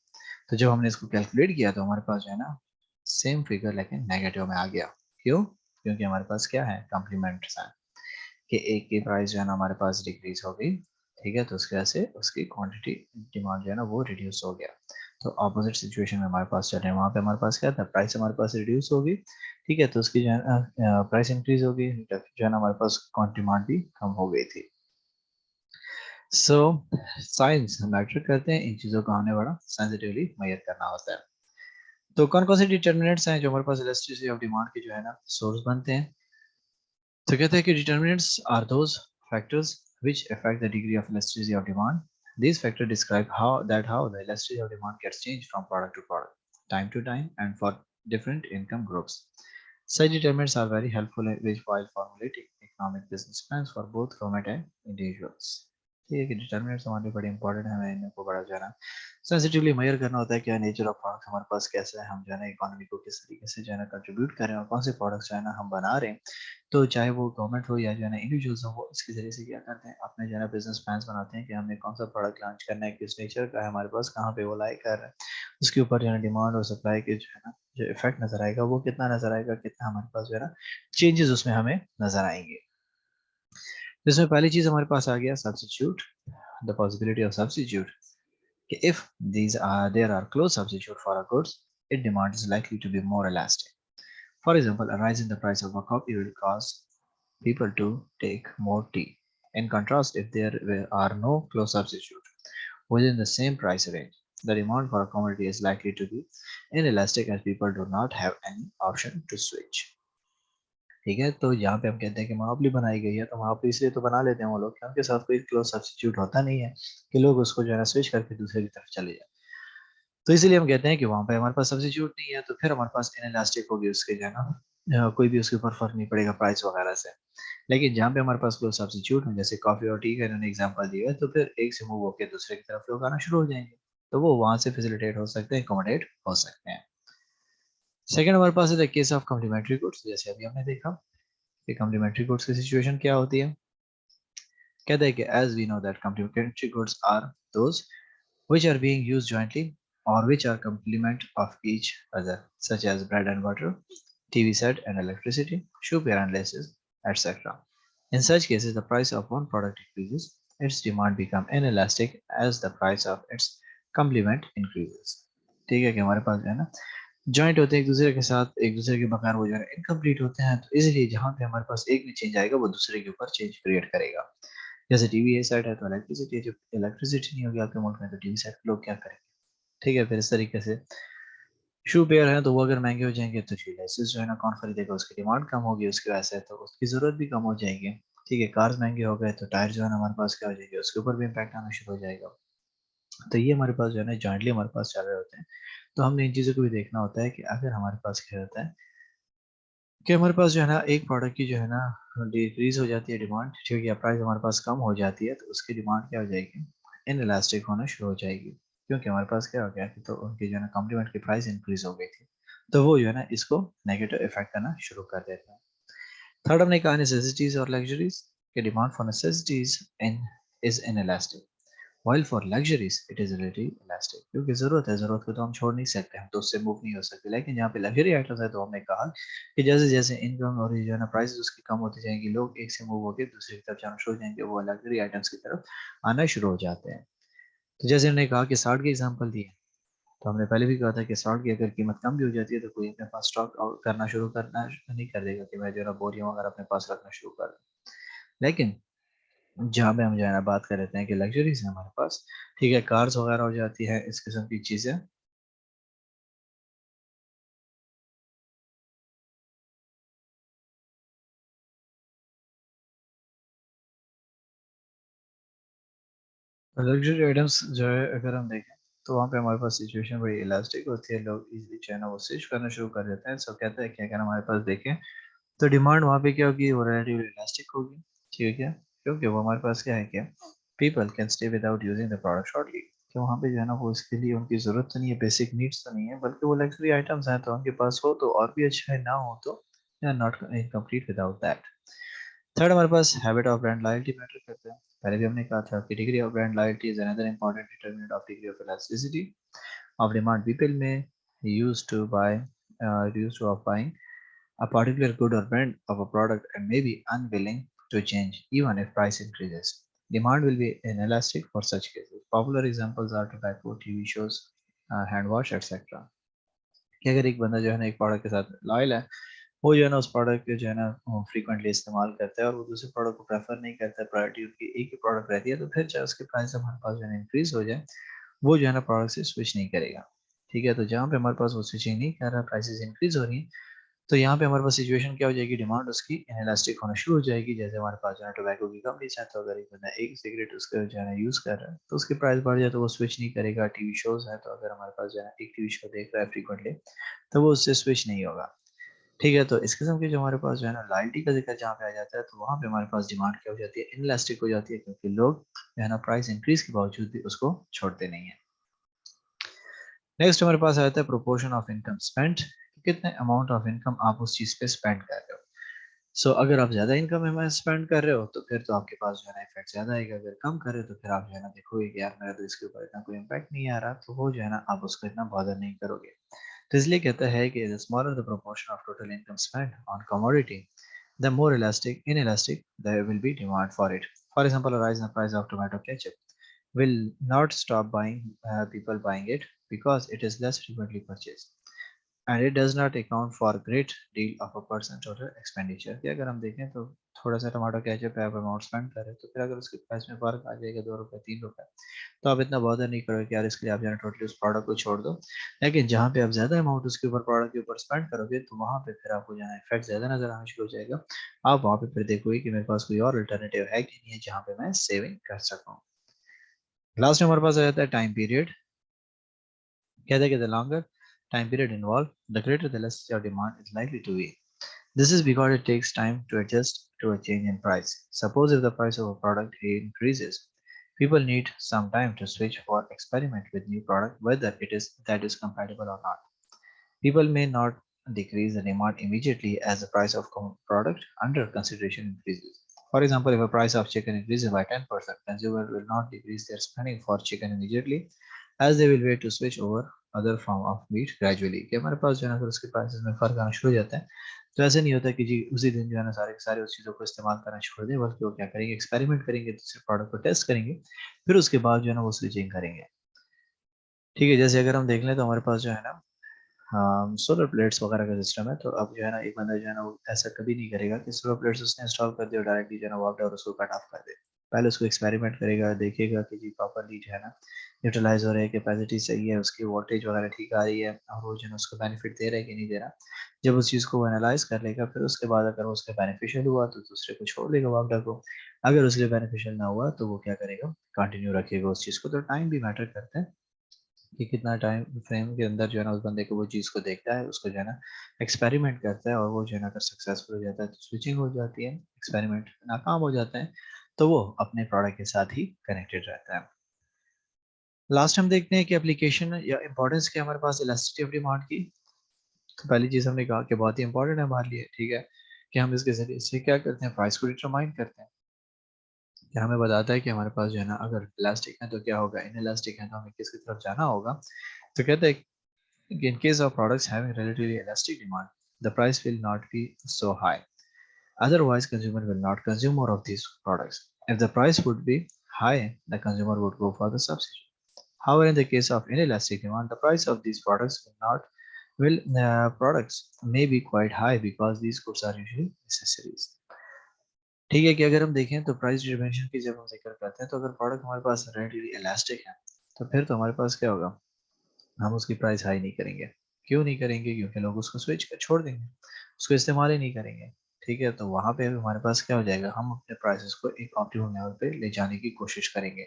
A: तो जब हमने इसको कैलकुलेट किया, तो हमारे पास जो है ना सेम फिगर लेकिन नेगेटिव में आ गया। क्यों, क्योंकि हमारे पास क्या है, कॉम्प्लीमेंट साइन, कि एक की प्राइस जो है ना हमारे पास डिक्रीज हो गई, ठीक है, तो उसकी वजह से उसकी क्वांटिटी डिमांड जो है ना वो रिड्यूस हो गया। तो ऑपोजिट सिचुएशन में हमारे पास चल रहे हैं, वहाँ पे हमारे पास क्या था, प्राइस हमारे पास रिड्यूस होगी, ठीक है, तो उसकी जो है प्राइस इंक्रीज होगी, जो है ना हमारे पास डिमांड भी कम हो गई थी। सो साइंस मैटर करते हैं, इन चीज़ों को हमें बड़ा सेंसिटिवली मेजर करना होता है। तो कौन कौन से डिटर्मिनेंट्स हैं जो हमारे पास इलास्टिसिटी ऑफ डिमांड के जो है ना सोर्स बनते हैं। तो कहते हैं कि determinants are those factors which affect the degree of elasticity of demand. These factors describe how the elasticity of demand gets changed from product to product, time to time, and for different income groups. Such determinants are very helpful while formulating economic business plans for both government and individuals. ठीक है कि determinants हमारे लिए बड़े important है, हमें इनको बड़ा जो है ना सेंसिटिवली मेजर करना होता है क्या नेचर ऑफ प्रोडक्ट हमारे पास कैसा है, हम जो है ना इकोनॉमी को किस तरीके से जो है ना कंट्रीब्यूट कर रहे हैं और कौन से प्रोडक्ट्स जो है ना हम बना रहे हैं। तो चाहे वो गवर्नमेंट हो या जो है ना इंडिविजुअल्स हो, वो इसके ज़रिए से क्या करते हैं अपने जो है ना बिजनेस प्लान्स बनाते हैं कि हमने कौन सा प्रोडक्ट लॉन्च करना है, किस नेचर का है हमारे पास, कहाँ पे वो लाई कर रहा है, उसके ऊपर जो है ना डिमांड और सप्लाई के जो है ना जो इफेक्ट नजर आएगा वो कितना नजर आएगा, कितना हमारे पास जो है ना चेंजेस उसमें हमें नजर आएंगे। जिसमें पहली चीज हमारे पास आ गया substitute, the possibility of substitute. If these are there are close substitute for a goods, its demand is likely to be more elastic. For example, a rise in the price of a coffee will cause people to take more tea. In contrast, if there are no close substitute within the same price range, the demand for a commodity is likely to be inelastic as people do not have any option to switch. ठीक है, तो यहाँ पे हम कहते हैं कि monopoly बनाई गई है, तो मोनोपोली इसलिए तो बना लेते हैं वो लोग कि उनके साथ कोई क्लोज सब्सिट्यूट होता नहीं है कि लोग उसको जो है ना स्विच करके दूसरे की तरफ चले जाए। तो इसीलिए हम कहते हैं कि वहाँ पे हमारे पास सब्सिट्यूट नहीं है, तो फिर हमारे पास इनइलास्टिक होगी उसके जो है ना कोई भी उसके ऊपर फर्क नहीं पड़ेगा प्राइस वगैरह से। लेकिन जहाँ पे हमारे पास क्लोज सब्सिट्यूट है जैसे कॉफी और टी का इन्होंने एग्जांपल दिया है, तो फिर एक से मूव होकर दूसरे की तरफ लोग आना शुरू हो जाएंगे, तो वो वहां से फैसिलिटेट हो सकते हैं, अकोमोडेट हो सकते हैं। सेकंड हमारे पास है the case of complementary goods, जैसे अभी हमने देखा कि कम्प्लीमेंट्री गुड्स की सिचुएशन क्या होती है। कहते हैं कि as we know that complementary goods are those which are being used jointly or which are complement of each other, such as bread and butter, TV set and electricity, shoe pair and laces, etc. In such cases, the price of one product increases, its demand become inelastic as the price of its complement increases. ठीक है कि हमारे पास जो है ना joint होते हैं एक दूसरे के साथ, एक दूसरे के बगैर वो जो है इनकम्प्लीट होते हैं, तो इसलिए जहाँ पे हमारे पास एक में चेंज आएगा वो दूसरे के ऊपर चेंज क्रिएट करेगा। जैसे टीवी ए साइड है तो इलेक्ट्रिसिटी है, जब इलेक्ट्रिसिटी नहीं होगी आपके मुल्क में तो टीवी साइड लोग क्या करेंगे। ठीक है, फिर इस तरीके से शू पेयर है तो वो अगर महंगे हो जाएंगे तो लेसेस जो है ना कौन खरीदेगा, उसकी डिमांड कम होगी उसकी वजह से, तो उसकी जरूरत भी कम हो जाएगी। ठीक है, कार्स महंगे हो गए तो टायर जो है ना हमारे पास क्या हो जाएगी, उसके ऊपर भी इम्पैक्ट आना शुरू हो जाएगा। तो ये हमारे पास जो है ना जॉइंटली हमारे पास चल रहे होते हैं। तो हमने इन चीज़ों को भी देखना होता है कि अगर हमारे पास क्या होता है कि हमारे पास जो है ना एक प्रोडक्ट की जो है ना डिक्रीज हो जाती है डिमांड, ठीक है, या प्राइस हमारे पास कम हो जाती है, तो उसकी डिमांड क्या हो जाएगी, इन इलास्टिक होना शुरू हो जाएगी, क्योंकि हमारे पास क्या हो गया कि तो उनकी जो है ना कॉम्प्लीमेंट की प्राइस इंक्रीज हो गई थी, तो वो जो है ना इसको नेगेटिव इफेक्ट करना शुरू कर देता है। थर्ड हमने कहा नेसेसिटीज और लग्जरीज के demand for necessities in is in elastic While for luxuries it is relatively elastic, क्योंकि जरूरत को तो हम छोड़ नहीं सकते, हम तो उससे मूव नहीं हो सकते। लेकिन जहाँ पे लग्जरी आइटम्स है तो हमने कहा कि जैसे जैसे इनकम और जो है ना प्राइसेस उसकी कम होती जाएंगी, लोग एक से मूव होकर दूसरी की तरफ जाना शुरू हो जाएंगे, वो लग्जरी आइटम्स की तरफ आना शुरू हो जाते हैं। तो जैसे हमने कहा कि साल्ट की एग्जाम्पल दी है, तो हमने पहले भी कहा था कि साल्ट की अगर कीमत कम भी हो जाती है तो कोई अपने पास स्टॉक आउट करना शुरू करना नहीं कर देगा कि मैं जो है ना बोरियों वगैरह अपने पास रखना शुरू कर दूं। लेकिन जहाँ पे हम जो है ना बात कर लेते हैं कि लग्जरीज है हमारे पास, ठीक है, कार्स वगैरह हो जाती है, इस किस्म की चीजें। लग्जरी आइटम्स जो है अगर हम देखें तो वहाँ पे हमारे पास सिचुएशन बड़ी इलास्टिक होती है, लोग इजीली जो है ना वो स्विच करना शुरू कर देते हैं। सब कहते हैं कि अगर हमारे पास देखें तो डिमांड वहाँ पे क्या होगी, वो रिलेटिवली इलास्टिक होगी। ठीक है क्या, क्योंकि वो हमारे पास क्या है क्या, people can stay without using the product shortly, कि वहाँ पे जो है ना वो इसके लिए उनकी जरूरत तो नहीं है, बेसिक नीड्स तो नहीं है, बल्कि वो लग्जरी आइटम्स हैं तो उनके पास हो तो और भी अच्छा है, ना हो तो not incomplete without that. Third हमारे पास habit of brand loyalty matter करता है। पहले भी हमने कहा था कि degree of brand loyalty is another important determinant of degree of elasticity of demand. People में used to buy used to of buying a particular good or brand of a product and may be unwilling to change even if price increases. Demand will be inelastic for such cases. Popular examples are tobacco, TV shows, hand wash, etc. कि अगर एक बंदा जो है ना एक product के साथ लॉयल है, वो जो है ना उस प्रोडक्ट को जो है ना फ्रीक्वेंटली इस्तेमाल करता है और वो दूसरे प्रोडक्ट को प्रेफर नहीं करता है, प्रायोरिटी उसकी एक ही प्रोडक्ट रहती है, तो फिर चाहे उसके प्राइस हमारे पास जो है इंक्रीज हो जाए, वो जो है ना प्रोडक्ट से स्विच नहीं करेगा। ठीक है, तो जहाँ पे हमारे पास वो स्विचिंग नहीं कर रहा, प्राइसेस इंक्रीज हो रही है, तो यहाँ पे हमारे पास सिचुएशन क्या हो जाएगी, डिमांड उसकी इनएलास्टिक होना शुरू हो जाएगी। जैसे हमारे पास जो है टोबैको की कंपनी है, तो अगर एक बंदा एक सिगरेट उसका जो है ना यूज कर रहा है, तो उसकी प्राइस बढ़ जाए तो वो स्विच नहीं करेगा। टीवी शोज है, तो अगर हमारे पास जो है एक टीवी शो देख रहा है फ्रीक्वेंटली, तो वो उससे स्विच नहीं होगा। ठीक है, तो इस किस्म की जो हमारे पास जो है ना लॉयल्टी का जिक्र जहाँ पे आ जाता है, तो वहाँ पे हमारे पास डिमांड क्या हो जाती है, इनएलास्टिक हो जाती है, क्योंकि लोग जो है ना प्राइस इंक्रीज के बावजूद भी उसको छोड़ते नहीं है। नेक्स्ट हमारे पास आता है प्रोपोर्शन ऑफ इनकम स्पेंट, कितने अमाउंट ऑफ इनकम आप उस चीज पे स्पेंड कर रहे हो। अगर आप ज्यादा इनकम में स्पेंड कर रहे हो, तो फिर तो आपके पास जो है ना इफेक्ट ज्यादा आएगा। अगर कम कर रहे हो, तो फिर आप जो है ना देखोगे कि यार मेरा तो इसके ऊपर इतना कोई इम्पैक्ट नहीं आ रहा, तो वो जो है ना आप उसको इतना बॉदर नहीं करोगे। तो इसलिए कहता है कि the smaller the proportion of total income spent on commodity, the more inelastic there will be demand for it. For example, a rise in the price of tomato ketchup will not stop people buying it because it is less frequently purchased. And it does not account for a great deal of a person total expenditure। कि अगर हम देखें तो थोड़ा सा tomato ketchup पे आप amount spend करें, तो फिर अगर उसके प्राइस में फर्क आ जाएगा 2 रुपए 3 रुपए, तो आप इतना बॉदर नहीं करोगे कि यार इसके लिए आप जाना टोटली उस प्रोडक्ट को छोड़ दो। लेकिन जहाँ पे आप ज्यादा अमाउंट उसके ऊपर प्रोडक्ट के ऊपर स्पेंड करोगे, तो वहाँ पे फिर आपको जाना इफेक्ट ज्यादा नजर आना शुरू हो जाएगा। आप वहाँ पे फिर देखोगे कि मेरे पास कोई और अल्टरनेटिव है कि नहीं है जहाँ पे मैं सेविंग कर सकूँ। लास्ट में हमारे पास आ जाता है टाइम पीरियड। कहते हैं कि the longer time period involved, the greater the elasticity of demand is likely to be. This is because it takes time to adjust to a change in price. Suppose if the price of a product increases, people need some time to switch or experiment with new product, whether it is that is compatible or not. People may not decrease the demand immediately as the price of product under consideration increases. For example, if the price of chicken increases by 10%, consumers will not decrease their spending for chicken immediately, as they will wait to switch over other form of meat gradually। कि हमारे पास जो है ना फिर उसके prices में फर्क आना शुरू हो जाता है। तो ऐसे नहीं होता कि जी उसी दिन जो है ना सारे के सारे उस चीज़ों को इस्तेमाल करना छोड़ दें, बल्कि वो क्या करेंगे, एक्सपेरिमेंट करेंगे, दूसरे प्रोडक्ट को टेस्ट करेंगे, फिर उसके बाद जो है ना वो स्विचिंग करेंगे। ठीक है, जैसे अगर हम देख लें तो हमारे पास जो है ना, हाँ, सोलर प्लेट्स वगैरह का सिस्टम है। तो अब जो है ना एक बंदा जो है ना वो ऐसा कभी नहीं करेगा कि सोलर प्लेट्स उसने इंस्टॉल कर दिया और डायरेक्टली जो है ना वो और उसको कट ऑफ कर दे। पहले उसको एक्सपेरिमेंट करेगा, देखेगा कि जी प्रॉपरली जो है ना यूटिलाइज हो रहा है, कैपेसिटी सही है, उसकी वोल्टेज वगैरह ठीक आ रही है, और वो जो है ना उसको बेनिफिट दे रहा है कि नहीं दे रहा। जब उस चीज़ को वो एनालाइज कर लेगा, फिर उसके बाद अगर वो उसके बेनिफिशियल हुआ तो दूसरे को छोड़ देगा वापडा को। अगर उसके लिए बेनिफिशियल ना हुआ, तो वो क्या करेगा, कंटिन्यू रखेगा उस चीज़ को। तो टाइम भी मैटर करता है कि कितना टाइम फ्रेम के अंदर जो है ना उस बंदे को वो चीज़ को देखता है, उसको जो है ना एक्सपेरिमेंट करता है, और वो जो है ना अगर सक्सेसफुल हो जाता है तो स्विचिंग हो जाती है, एक्सपेरिमेंट नाकाम हो जाता है तो वो अपने प्रोडक्ट के साथ ही कनेक्टेड रहता है। लास्ट हम देखते हैं कि एप्लीकेशन या इंपॉर्टेंस क्या है हमारे पास इलास्टिसिटी ऑफ डिमांड की। तो पहली चीज़ हमने कहा कि बहुत ही इंपॉर्टेंट है हमारे लिए, ठीक है, कि हम इसके जरिए से क्या करते हैं, प्राइस को डिटरमाइन करते हैं। कि हमें बताता है कि हमारे पास जो है ना अगर इलास्टिक है तो क्या होगा, इन इलास्टिक है तो हमें किसकी तरफ जाना होगा। तो कहते हैं in case of products having relatively elastic demand, the price will not be so high. Otherwise, consumer will not consume more of these products. If the price would be high, the consumer would go for the substitute. However, in the case of inelastic demand, the price of these products will products may be quite high because these goods are usually necessaries. ठीक है, कि अगर हम देखें तो price determination की जब हम जिक्र करते हैं, तो अगर प्रोडक्ट हमारे पास रिलेटिवली इलास्टिक है, तो फिर तो हमारे पास क्या होगा, हम उसकी प्राइस हाई नहीं करेंगे। क्यों नहीं करेंगे, क्योंकि लोग उसको स्विच कर छोड़ देंगे, उसको इस्तेमाल ही नहीं करेंगे। ठीक है, तो वहाँ पे हमारे पास क्या हो जाएगा, हम अपने प्राइसेस को एक ऑप्टिमम लेवल पे ले जाने की कोशिश करेंगे।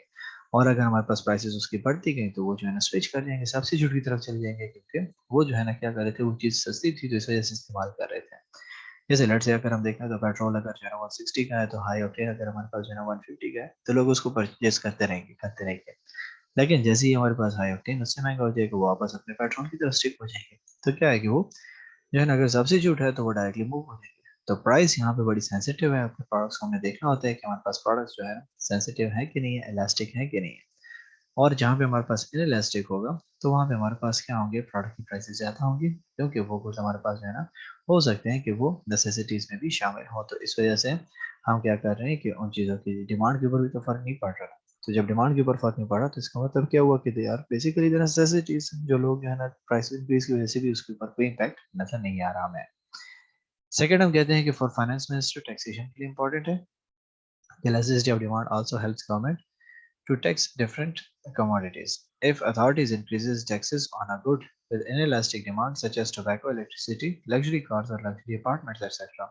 A: और अगर हमारे पास प्राइसेस उसकी बढ़ती गई, तो वो जो है ना स्विच कर जाएंगे, सब्स्टिट्यूट की तरफ चले जाएंगे, क्योंकि वो जो है ना क्या कर रहे थे, वो चीज़ सस्ती थी तो इस वजह से इस्तेमाल कर रहे थे। जैसे लेट्स से अगर हम देखें तो पेट्रोल अगर जो है ना 160 का है, तो हाई ऑक्टेन अगर हमारे पास जो है ना 150 का है, तो लोग उसको परचेज करते रहेंगे। लेकिन जैसे ही हमारे पास हाई ऑक्टेन उससे महंगा हो जाएगा, वो वापस अपने पेट्रोल की तरफ स्टिक हो जाएंगे। तो क्या है कि वो जो है ना अगर सब्स्टिट्यूट है, तो वो डायरेक्टली मूव हो जाएंगे। तो प्राइस यहाँ पे बड़ी सेंसिटिव है। अपने प्रोडक्ट्स को हमें देखना होता है कि हमारे पास प्रोडक्ट्स जो है सेंसिटिव है कि नहीं है, इलास्टिक है कि नहीं है। और जहाँ पे हमारे पास इनइलास्टिक होगा, तो वहाँ पे हमारे पास क्या होंगे, प्रोडक्ट की प्राइसेस ज़्यादा होंगी, क्योंकि वो कुछ हमारे पास जो है ना हो सकते हैं कि वो नेसेसिटीज़ में भी शामिल हो। तो इस वजह से हम क्या कर रहे हैं कि उन चीज़ों की डिमांड के ऊपर भी तो फ़र्क नहीं पड़ रहा। तो जब डिमांड के ऊपर फ़र्क नहीं पड़ा, तो इसका मतलब क्या हुआ कि यार बेसिकली द नेसेसिटीज़, जो लोग जो है ना प्राइस इंक्रीज की वजह से भी उसके ऊपर कोई इम्पैक्ट नजर नहीं आ रहा हमें। सेकंड हम कहते हैं कि फॉर फाइनेंस मिनिस्टर टैक्सेशन के लिए इंपॉर्टेंट है। Elasticity of demand also helps government to tax different commodities. If authorities increases taxes on a good with inelastic demand such as tobacco, electricity, luxury cars or luxury apartments, etc.,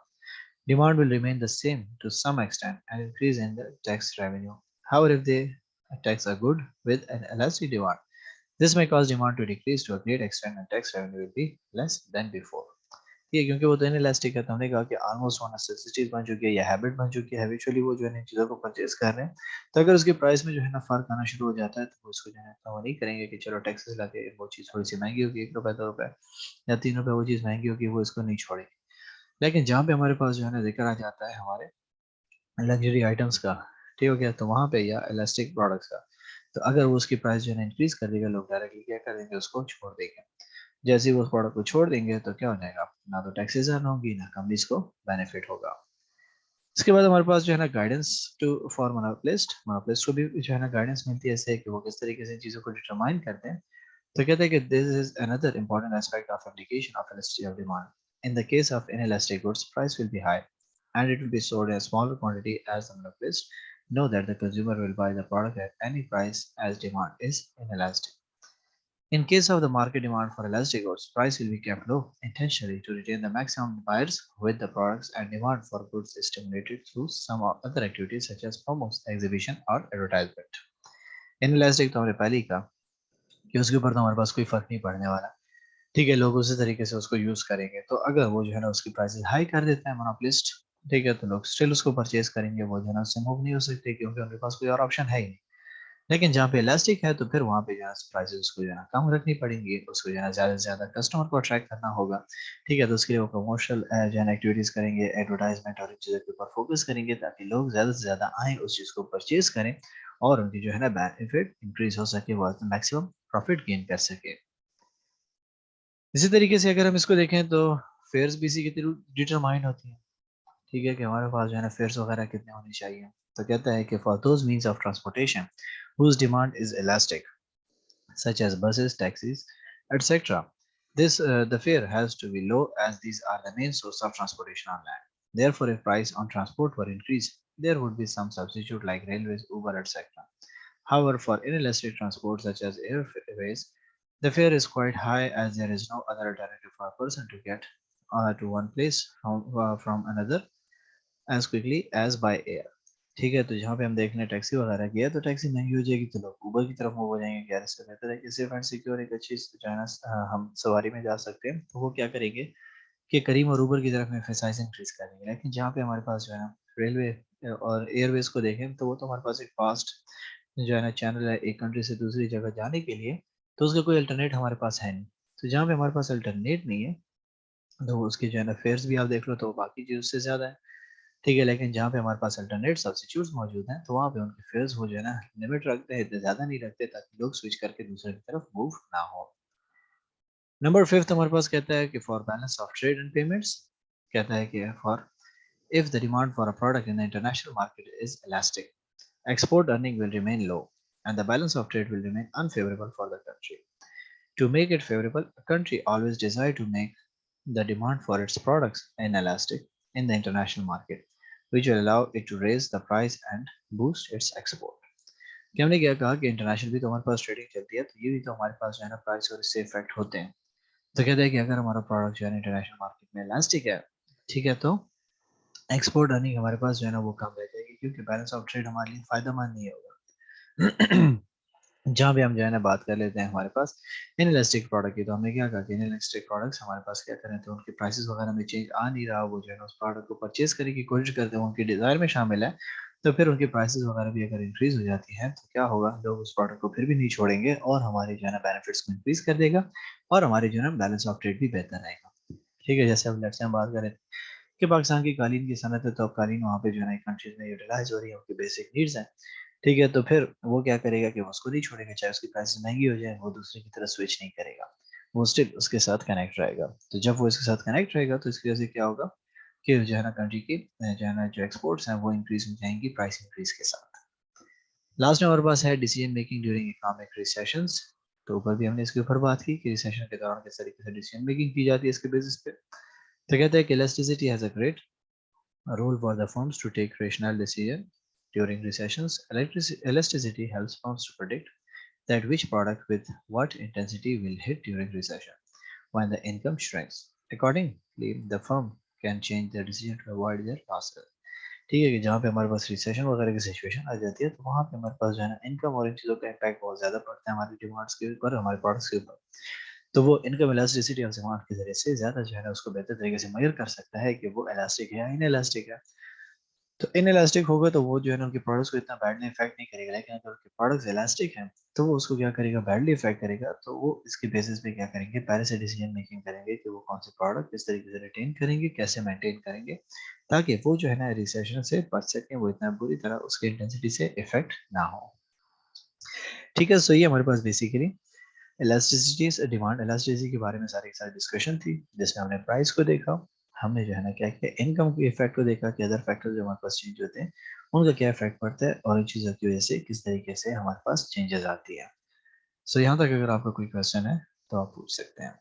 A: demand will remain the same to some extent and increase in the tax revenue. However, if they tax a good with an elastic demand, this may cause demand to decrease to a great extent and tax revenue will be less than before. ठीक है, क्योंकि वो तो inelastic है, तो हमने कहा कि ऑलमोस्ट वो नेसेसिटीज बन चुकी है या हैबिट बन चुकी है, हैबिचुअली वो जो है इन चीज़ों को परचेज कर रहे हैं। तो अगर उसके प्राइस में जो है ना फर्क आना शुरू हो जाता है तो वो उसको जो है तो वो नहीं करेंगे कि चलो टैक्सेस लगे, वो चीज़ थोड़ी सी महंगी होगी, 1 रुपये 2 रुपये या 3 रुपये वो चीज़ महंगी होगी, वो इसको नहीं छोड़ेंगे। लेकिन जहाँ पे हमारे पास जो है ना जिक्र आ जाता है हमारे लग्जरी आइटम्स का, ठीक हो गया, तो वहाँ पे या इलास्टिक प्रोडक्ट्स का, तो अगर वो उसकी प्राइस जो है ना इंक्रीज कर देगा, लोग डायरेक्टली क्या कर देंगे, उसको छोड़ देंगे। जैसे ही वो उस प्रोडक्ट को छोड़ देंगे तो क्या हो जाएगा, ना तो टैक्सेस अर्न होगी ना कंपनीज को बेनिफिट होगा। इसके बाद हमारे पास जो है ना guidance to for monopolist, monopolist को भी जो है ना गाइडेंस मिलती है ऐसे कि वो किस तरीके से चीज़ों को डिटरमाइन करते हैं। तो कहते हैं कि this is another important aspect of application of elasticity of demand. In the case of inelastic goods, price will be high and it will be sold in a smaller quantity as the monopolist know that the consumer will buy the product at any price as demand is inelastic. In case of the market demand for elastic goods, price will be kept low intentionally to retain the maximum buyers with the products and demand for goods is stimulated through some other activities such as promos, exhibition or advertisement. Inelastic तो हमने पहले ही कहा कि उसके ऊपर तो हमारे पास कोई फर्क नहीं पड़ने वाला। ठीक है, लोग उसी तरीके से उसको यूज करेंगे, तो अगर वो जो है ना उसकी प्राइसेस हाई कर देता है मोनोपोलिस्ट, ठीक है, तो लोग स्टिल उसको परचेज करेंगे, वो जो है ना उससे मूव नहीं हो सकते क्योंकि उनके पास कोई और ऑप्शन है ही नहीं। लेकिन जहाँ पे इलास्टिक है तो फिर वहाँ पे जो है प्राइसेस उसको जो है ना कम रखनी पड़ेंगी, उसको जो है ना ज़्यादा से ज़्यादा कस्टमर को अट्रैक्ट करना होगा। ठीक है, तो उसके लिए वो प्रमोशनल जो है ना एक्टिविटीज़ करेंगे, एडवर्टाइजमेंट और इन चीज़ों के ऊपर फोकस करेंगे ताकि लोग ज़्यादा से ज़्यादा आएँ उस चीज़ को परचेज करें और उनकी जो है ना बेनिफिट इंक्रीज हो सके, वो मैक्सिमम प्रॉफिट गेन कर सके। इसी तरीके से अगर हम इसको देखें तो फेयर्स भी इसी के थ्रू डिटरमाइन होती हैं। ठीक है, कि हमारे पास जो है ना फेयर्स वगैरह कितने होने चाहिए। तो कहता है कि for those means of transportation whose demand is elastic such as buses, taxis, etc. The fare has to be low as these are the main source of transportation on land. Therefore, if price on transport were increased, there would be some substitute like railways, Uber, etc. However, for inelastic transport such as airways, the fare is quite high as there is no other alternative for a person to get to one place from another as quickly as by air. ठीक है, तो जहाँ पे हम देख रहे हैं taxi वगैरह की है तो टैक्सी महंगी हो जाएगी तो लोग ऊबर की तरफ मूव हो जाएंगे कि यार इससे बेहतर है कि सेफ एंड सिक्योर एक अच्छी जो है ना हम सवारी में जा सकते हैं, तो वो क्या करेंगे कि करीम और ऊबर की तरफ एम्फेसाइज इंक्रीज करेंगे। लेकिन जहाँ पे हमारे पास जो है ना रेलवे और एयरवेज को देखें तो वो तो हमारे पास एक फास्ट जो है ना चैनल है एक कंट्री से दूसरी जगह जाने के लिए, तो उसका कोई अल्टरनेट हमारे पास है नहीं। तो जहाँ पे हमारे पास अल्टरनेट नहीं है तो उसके जो है ना फेयर्स भी आप देख लो तो बाकी चीज़ से ज़्यादा है। ठीक है, लेकिन जहाँ पे हमारे पास अल्टरनेट सब्स्टिट्यूट्स मौजूद हैं तो वहाँ पे उनके फेयर्स वो जो है ना लिमिट रखते हैं, इतने ज़्यादा नहीं रखते ताकि लोग स्विच करके दूसरे की तरफ मूव ना हो। नंबर फिफ्थ हमारे पास कहता है कि for balance of trade and payments, कहता है कि for if the demand for a product in the international market is elastic, export earning will remain low and the balance of trade will remain unfavorable for the country. To make it favorable, a country always desire to make the demand for its products inelastic in the international market, which will allow it to raise the price and boost its export. कि हमने क्या कहा कि international भी तो हमारे पास trading चलती है, तो ये भी तो हमारे पास जो है ना प्राइस और इससे इफेक्ट होते हैं। तो कहते हैं कि अगर हमारा प्रोडक्ट जो है इंटरनेशनल मार्केट में इलास्टिक है, ठीक है, तो एक्सपोर्ट अर्निंग हमारे पास जो है ना वो कम रह जाएगी क्योंकि बैलेंस ऑफ ट्रेड हमारे लिए फायदेमंद नहीं होगा। जहाँ भी हम जो है ना बात कर लेते हैं हमारे पास इनइलास्टिक प्रोडक्ट की, तो हमने क्या कहा कि इनइलास्टिक प्रोडक्ट्स हमारे पास क्या करें तो उनके प्राइसेस वगैरह में चेंज आ नहीं रहा, वो जो है ना उस प्रोडक्ट को परचेज करने की कोशिश करते हैं, उनकी डिजायर में शामिल है, तो फिर उनकी प्राइसेस वगैरह भी अगर इंक्रीज हो जाती है तो क्या होगा, लोग उस प्रोडक्ट को फिर भी नहीं छोड़ेंगे और हमारे जो है ना बेनिफिट्स को इंक्रीज कर देगा और हमारी जो है ना बैलेंस ऑफ ट्रेड भी बेहतर रहेगा। ठीक है, जैसे अब लेट्स से हम बात करें कि पाकिस्तान की कालीन की सनत है, तो अब कालीन वहाँ पे जो है ना कंट्रीज में यूटिलाइज हो रही है, उनकी बेसिक नीड्स हैं। ठीक है, तो फिर वो क्या करेगा कि वो उसको नहीं छोड़ेगा, चाहे उसकी प्राइस महंगी हो जाए, वो दूसरे की तरफ स्विच नहीं करेगा, वो स्टिल उसके साथ कनेक्ट रहेगा। तो जब वो इसके साथ कनेक्ट रहेगा तो इसकी वजह से क्या होगा कि जो है ना कंट्री की जो है ना जो एक्सपोर्ट्स हैं वो इंक्रीज हो जाएंगी प्राइस इंक्रीज के साथ। लास्ट में हमारे पास है decision making during economic recessions. तो ऊपर भी हमने इसके ऊपर बात की कि रिसेशन के दौरान किस तरीके से डिसीजन मेकिंग की जाती है इसके बेसिस पे। तो कहते हैं कि elasticity has a great a role for the firms to take rational decisions during recessions. Elasticity helps firms to predict that which product with what intensity will hit during recession when the income shrinks. Accordingly, the firm can change their decision to avoid their losses. ठीक है कि जहाँ पे हमारे पास recession वगैरह की situation आ जाती है तो वहाँ पे हमारे पास जो है ना इनकम और इन चीज़ों का इम्पैक्ट बहुत ज़्यादा पड़ता है हमारी डिमांड्स के ऊपर हमारे प्रोडक्ट्स के ऊपर। तो वो इनकम इलास्टिसिटी ऑफ डिमांड के ज़रिए से ज़्यादा जो है ना उसको बेहतर तरीके से मेजर कर सकता है कि वो इलास्टिक है या इनइलास्टिक है। तो इनइलास्टिक होगा तो वो जो है ना उनके प्रोडक्ट्स को इतना बैडली इफेक्ट नहीं करेगा, लेकिन अगर उनके प्रोडक्ट्स इलास्टिक हैं तो वो उसको क्या करेगा, बैडली इफेक्ट करेगा। तो वो इसके बेसिस पे क्या करेंगे, पहले से डिसीजन मेकिंग करेंगे कि वो कौन से प्रोडक्ट किस तरीके से रिटेन करेंगे, कैसे मेंटेन करेंगे, ताकि वो जो है ना रिसेशन से बच सके, वो इतना बुरी तरह उसकी इंटेंसिटी से इफेक्ट ना हो। ठीक है, सो ये हमारे पास बेसिकली इलास्टिसिटी डिमांड इलास्टिसिटी के बारे में सारी सारी डिस्कशन थी, जिसमें हमने प्राइस को देखा, हमने जो है ना क्या किया, इनकम के इफेक्ट को देखा कि अदर फैक्टर जो हमारे पास चेंज होते हैं उनका क्या इफेक्ट पड़ता है और इन चीज़ों की वजह से किस तरीके से हमारे पास चेंजेस आती है। सो यहाँ तक अगर आपका कोई क्वेश्चन है तो आप पूछ सकते हैं।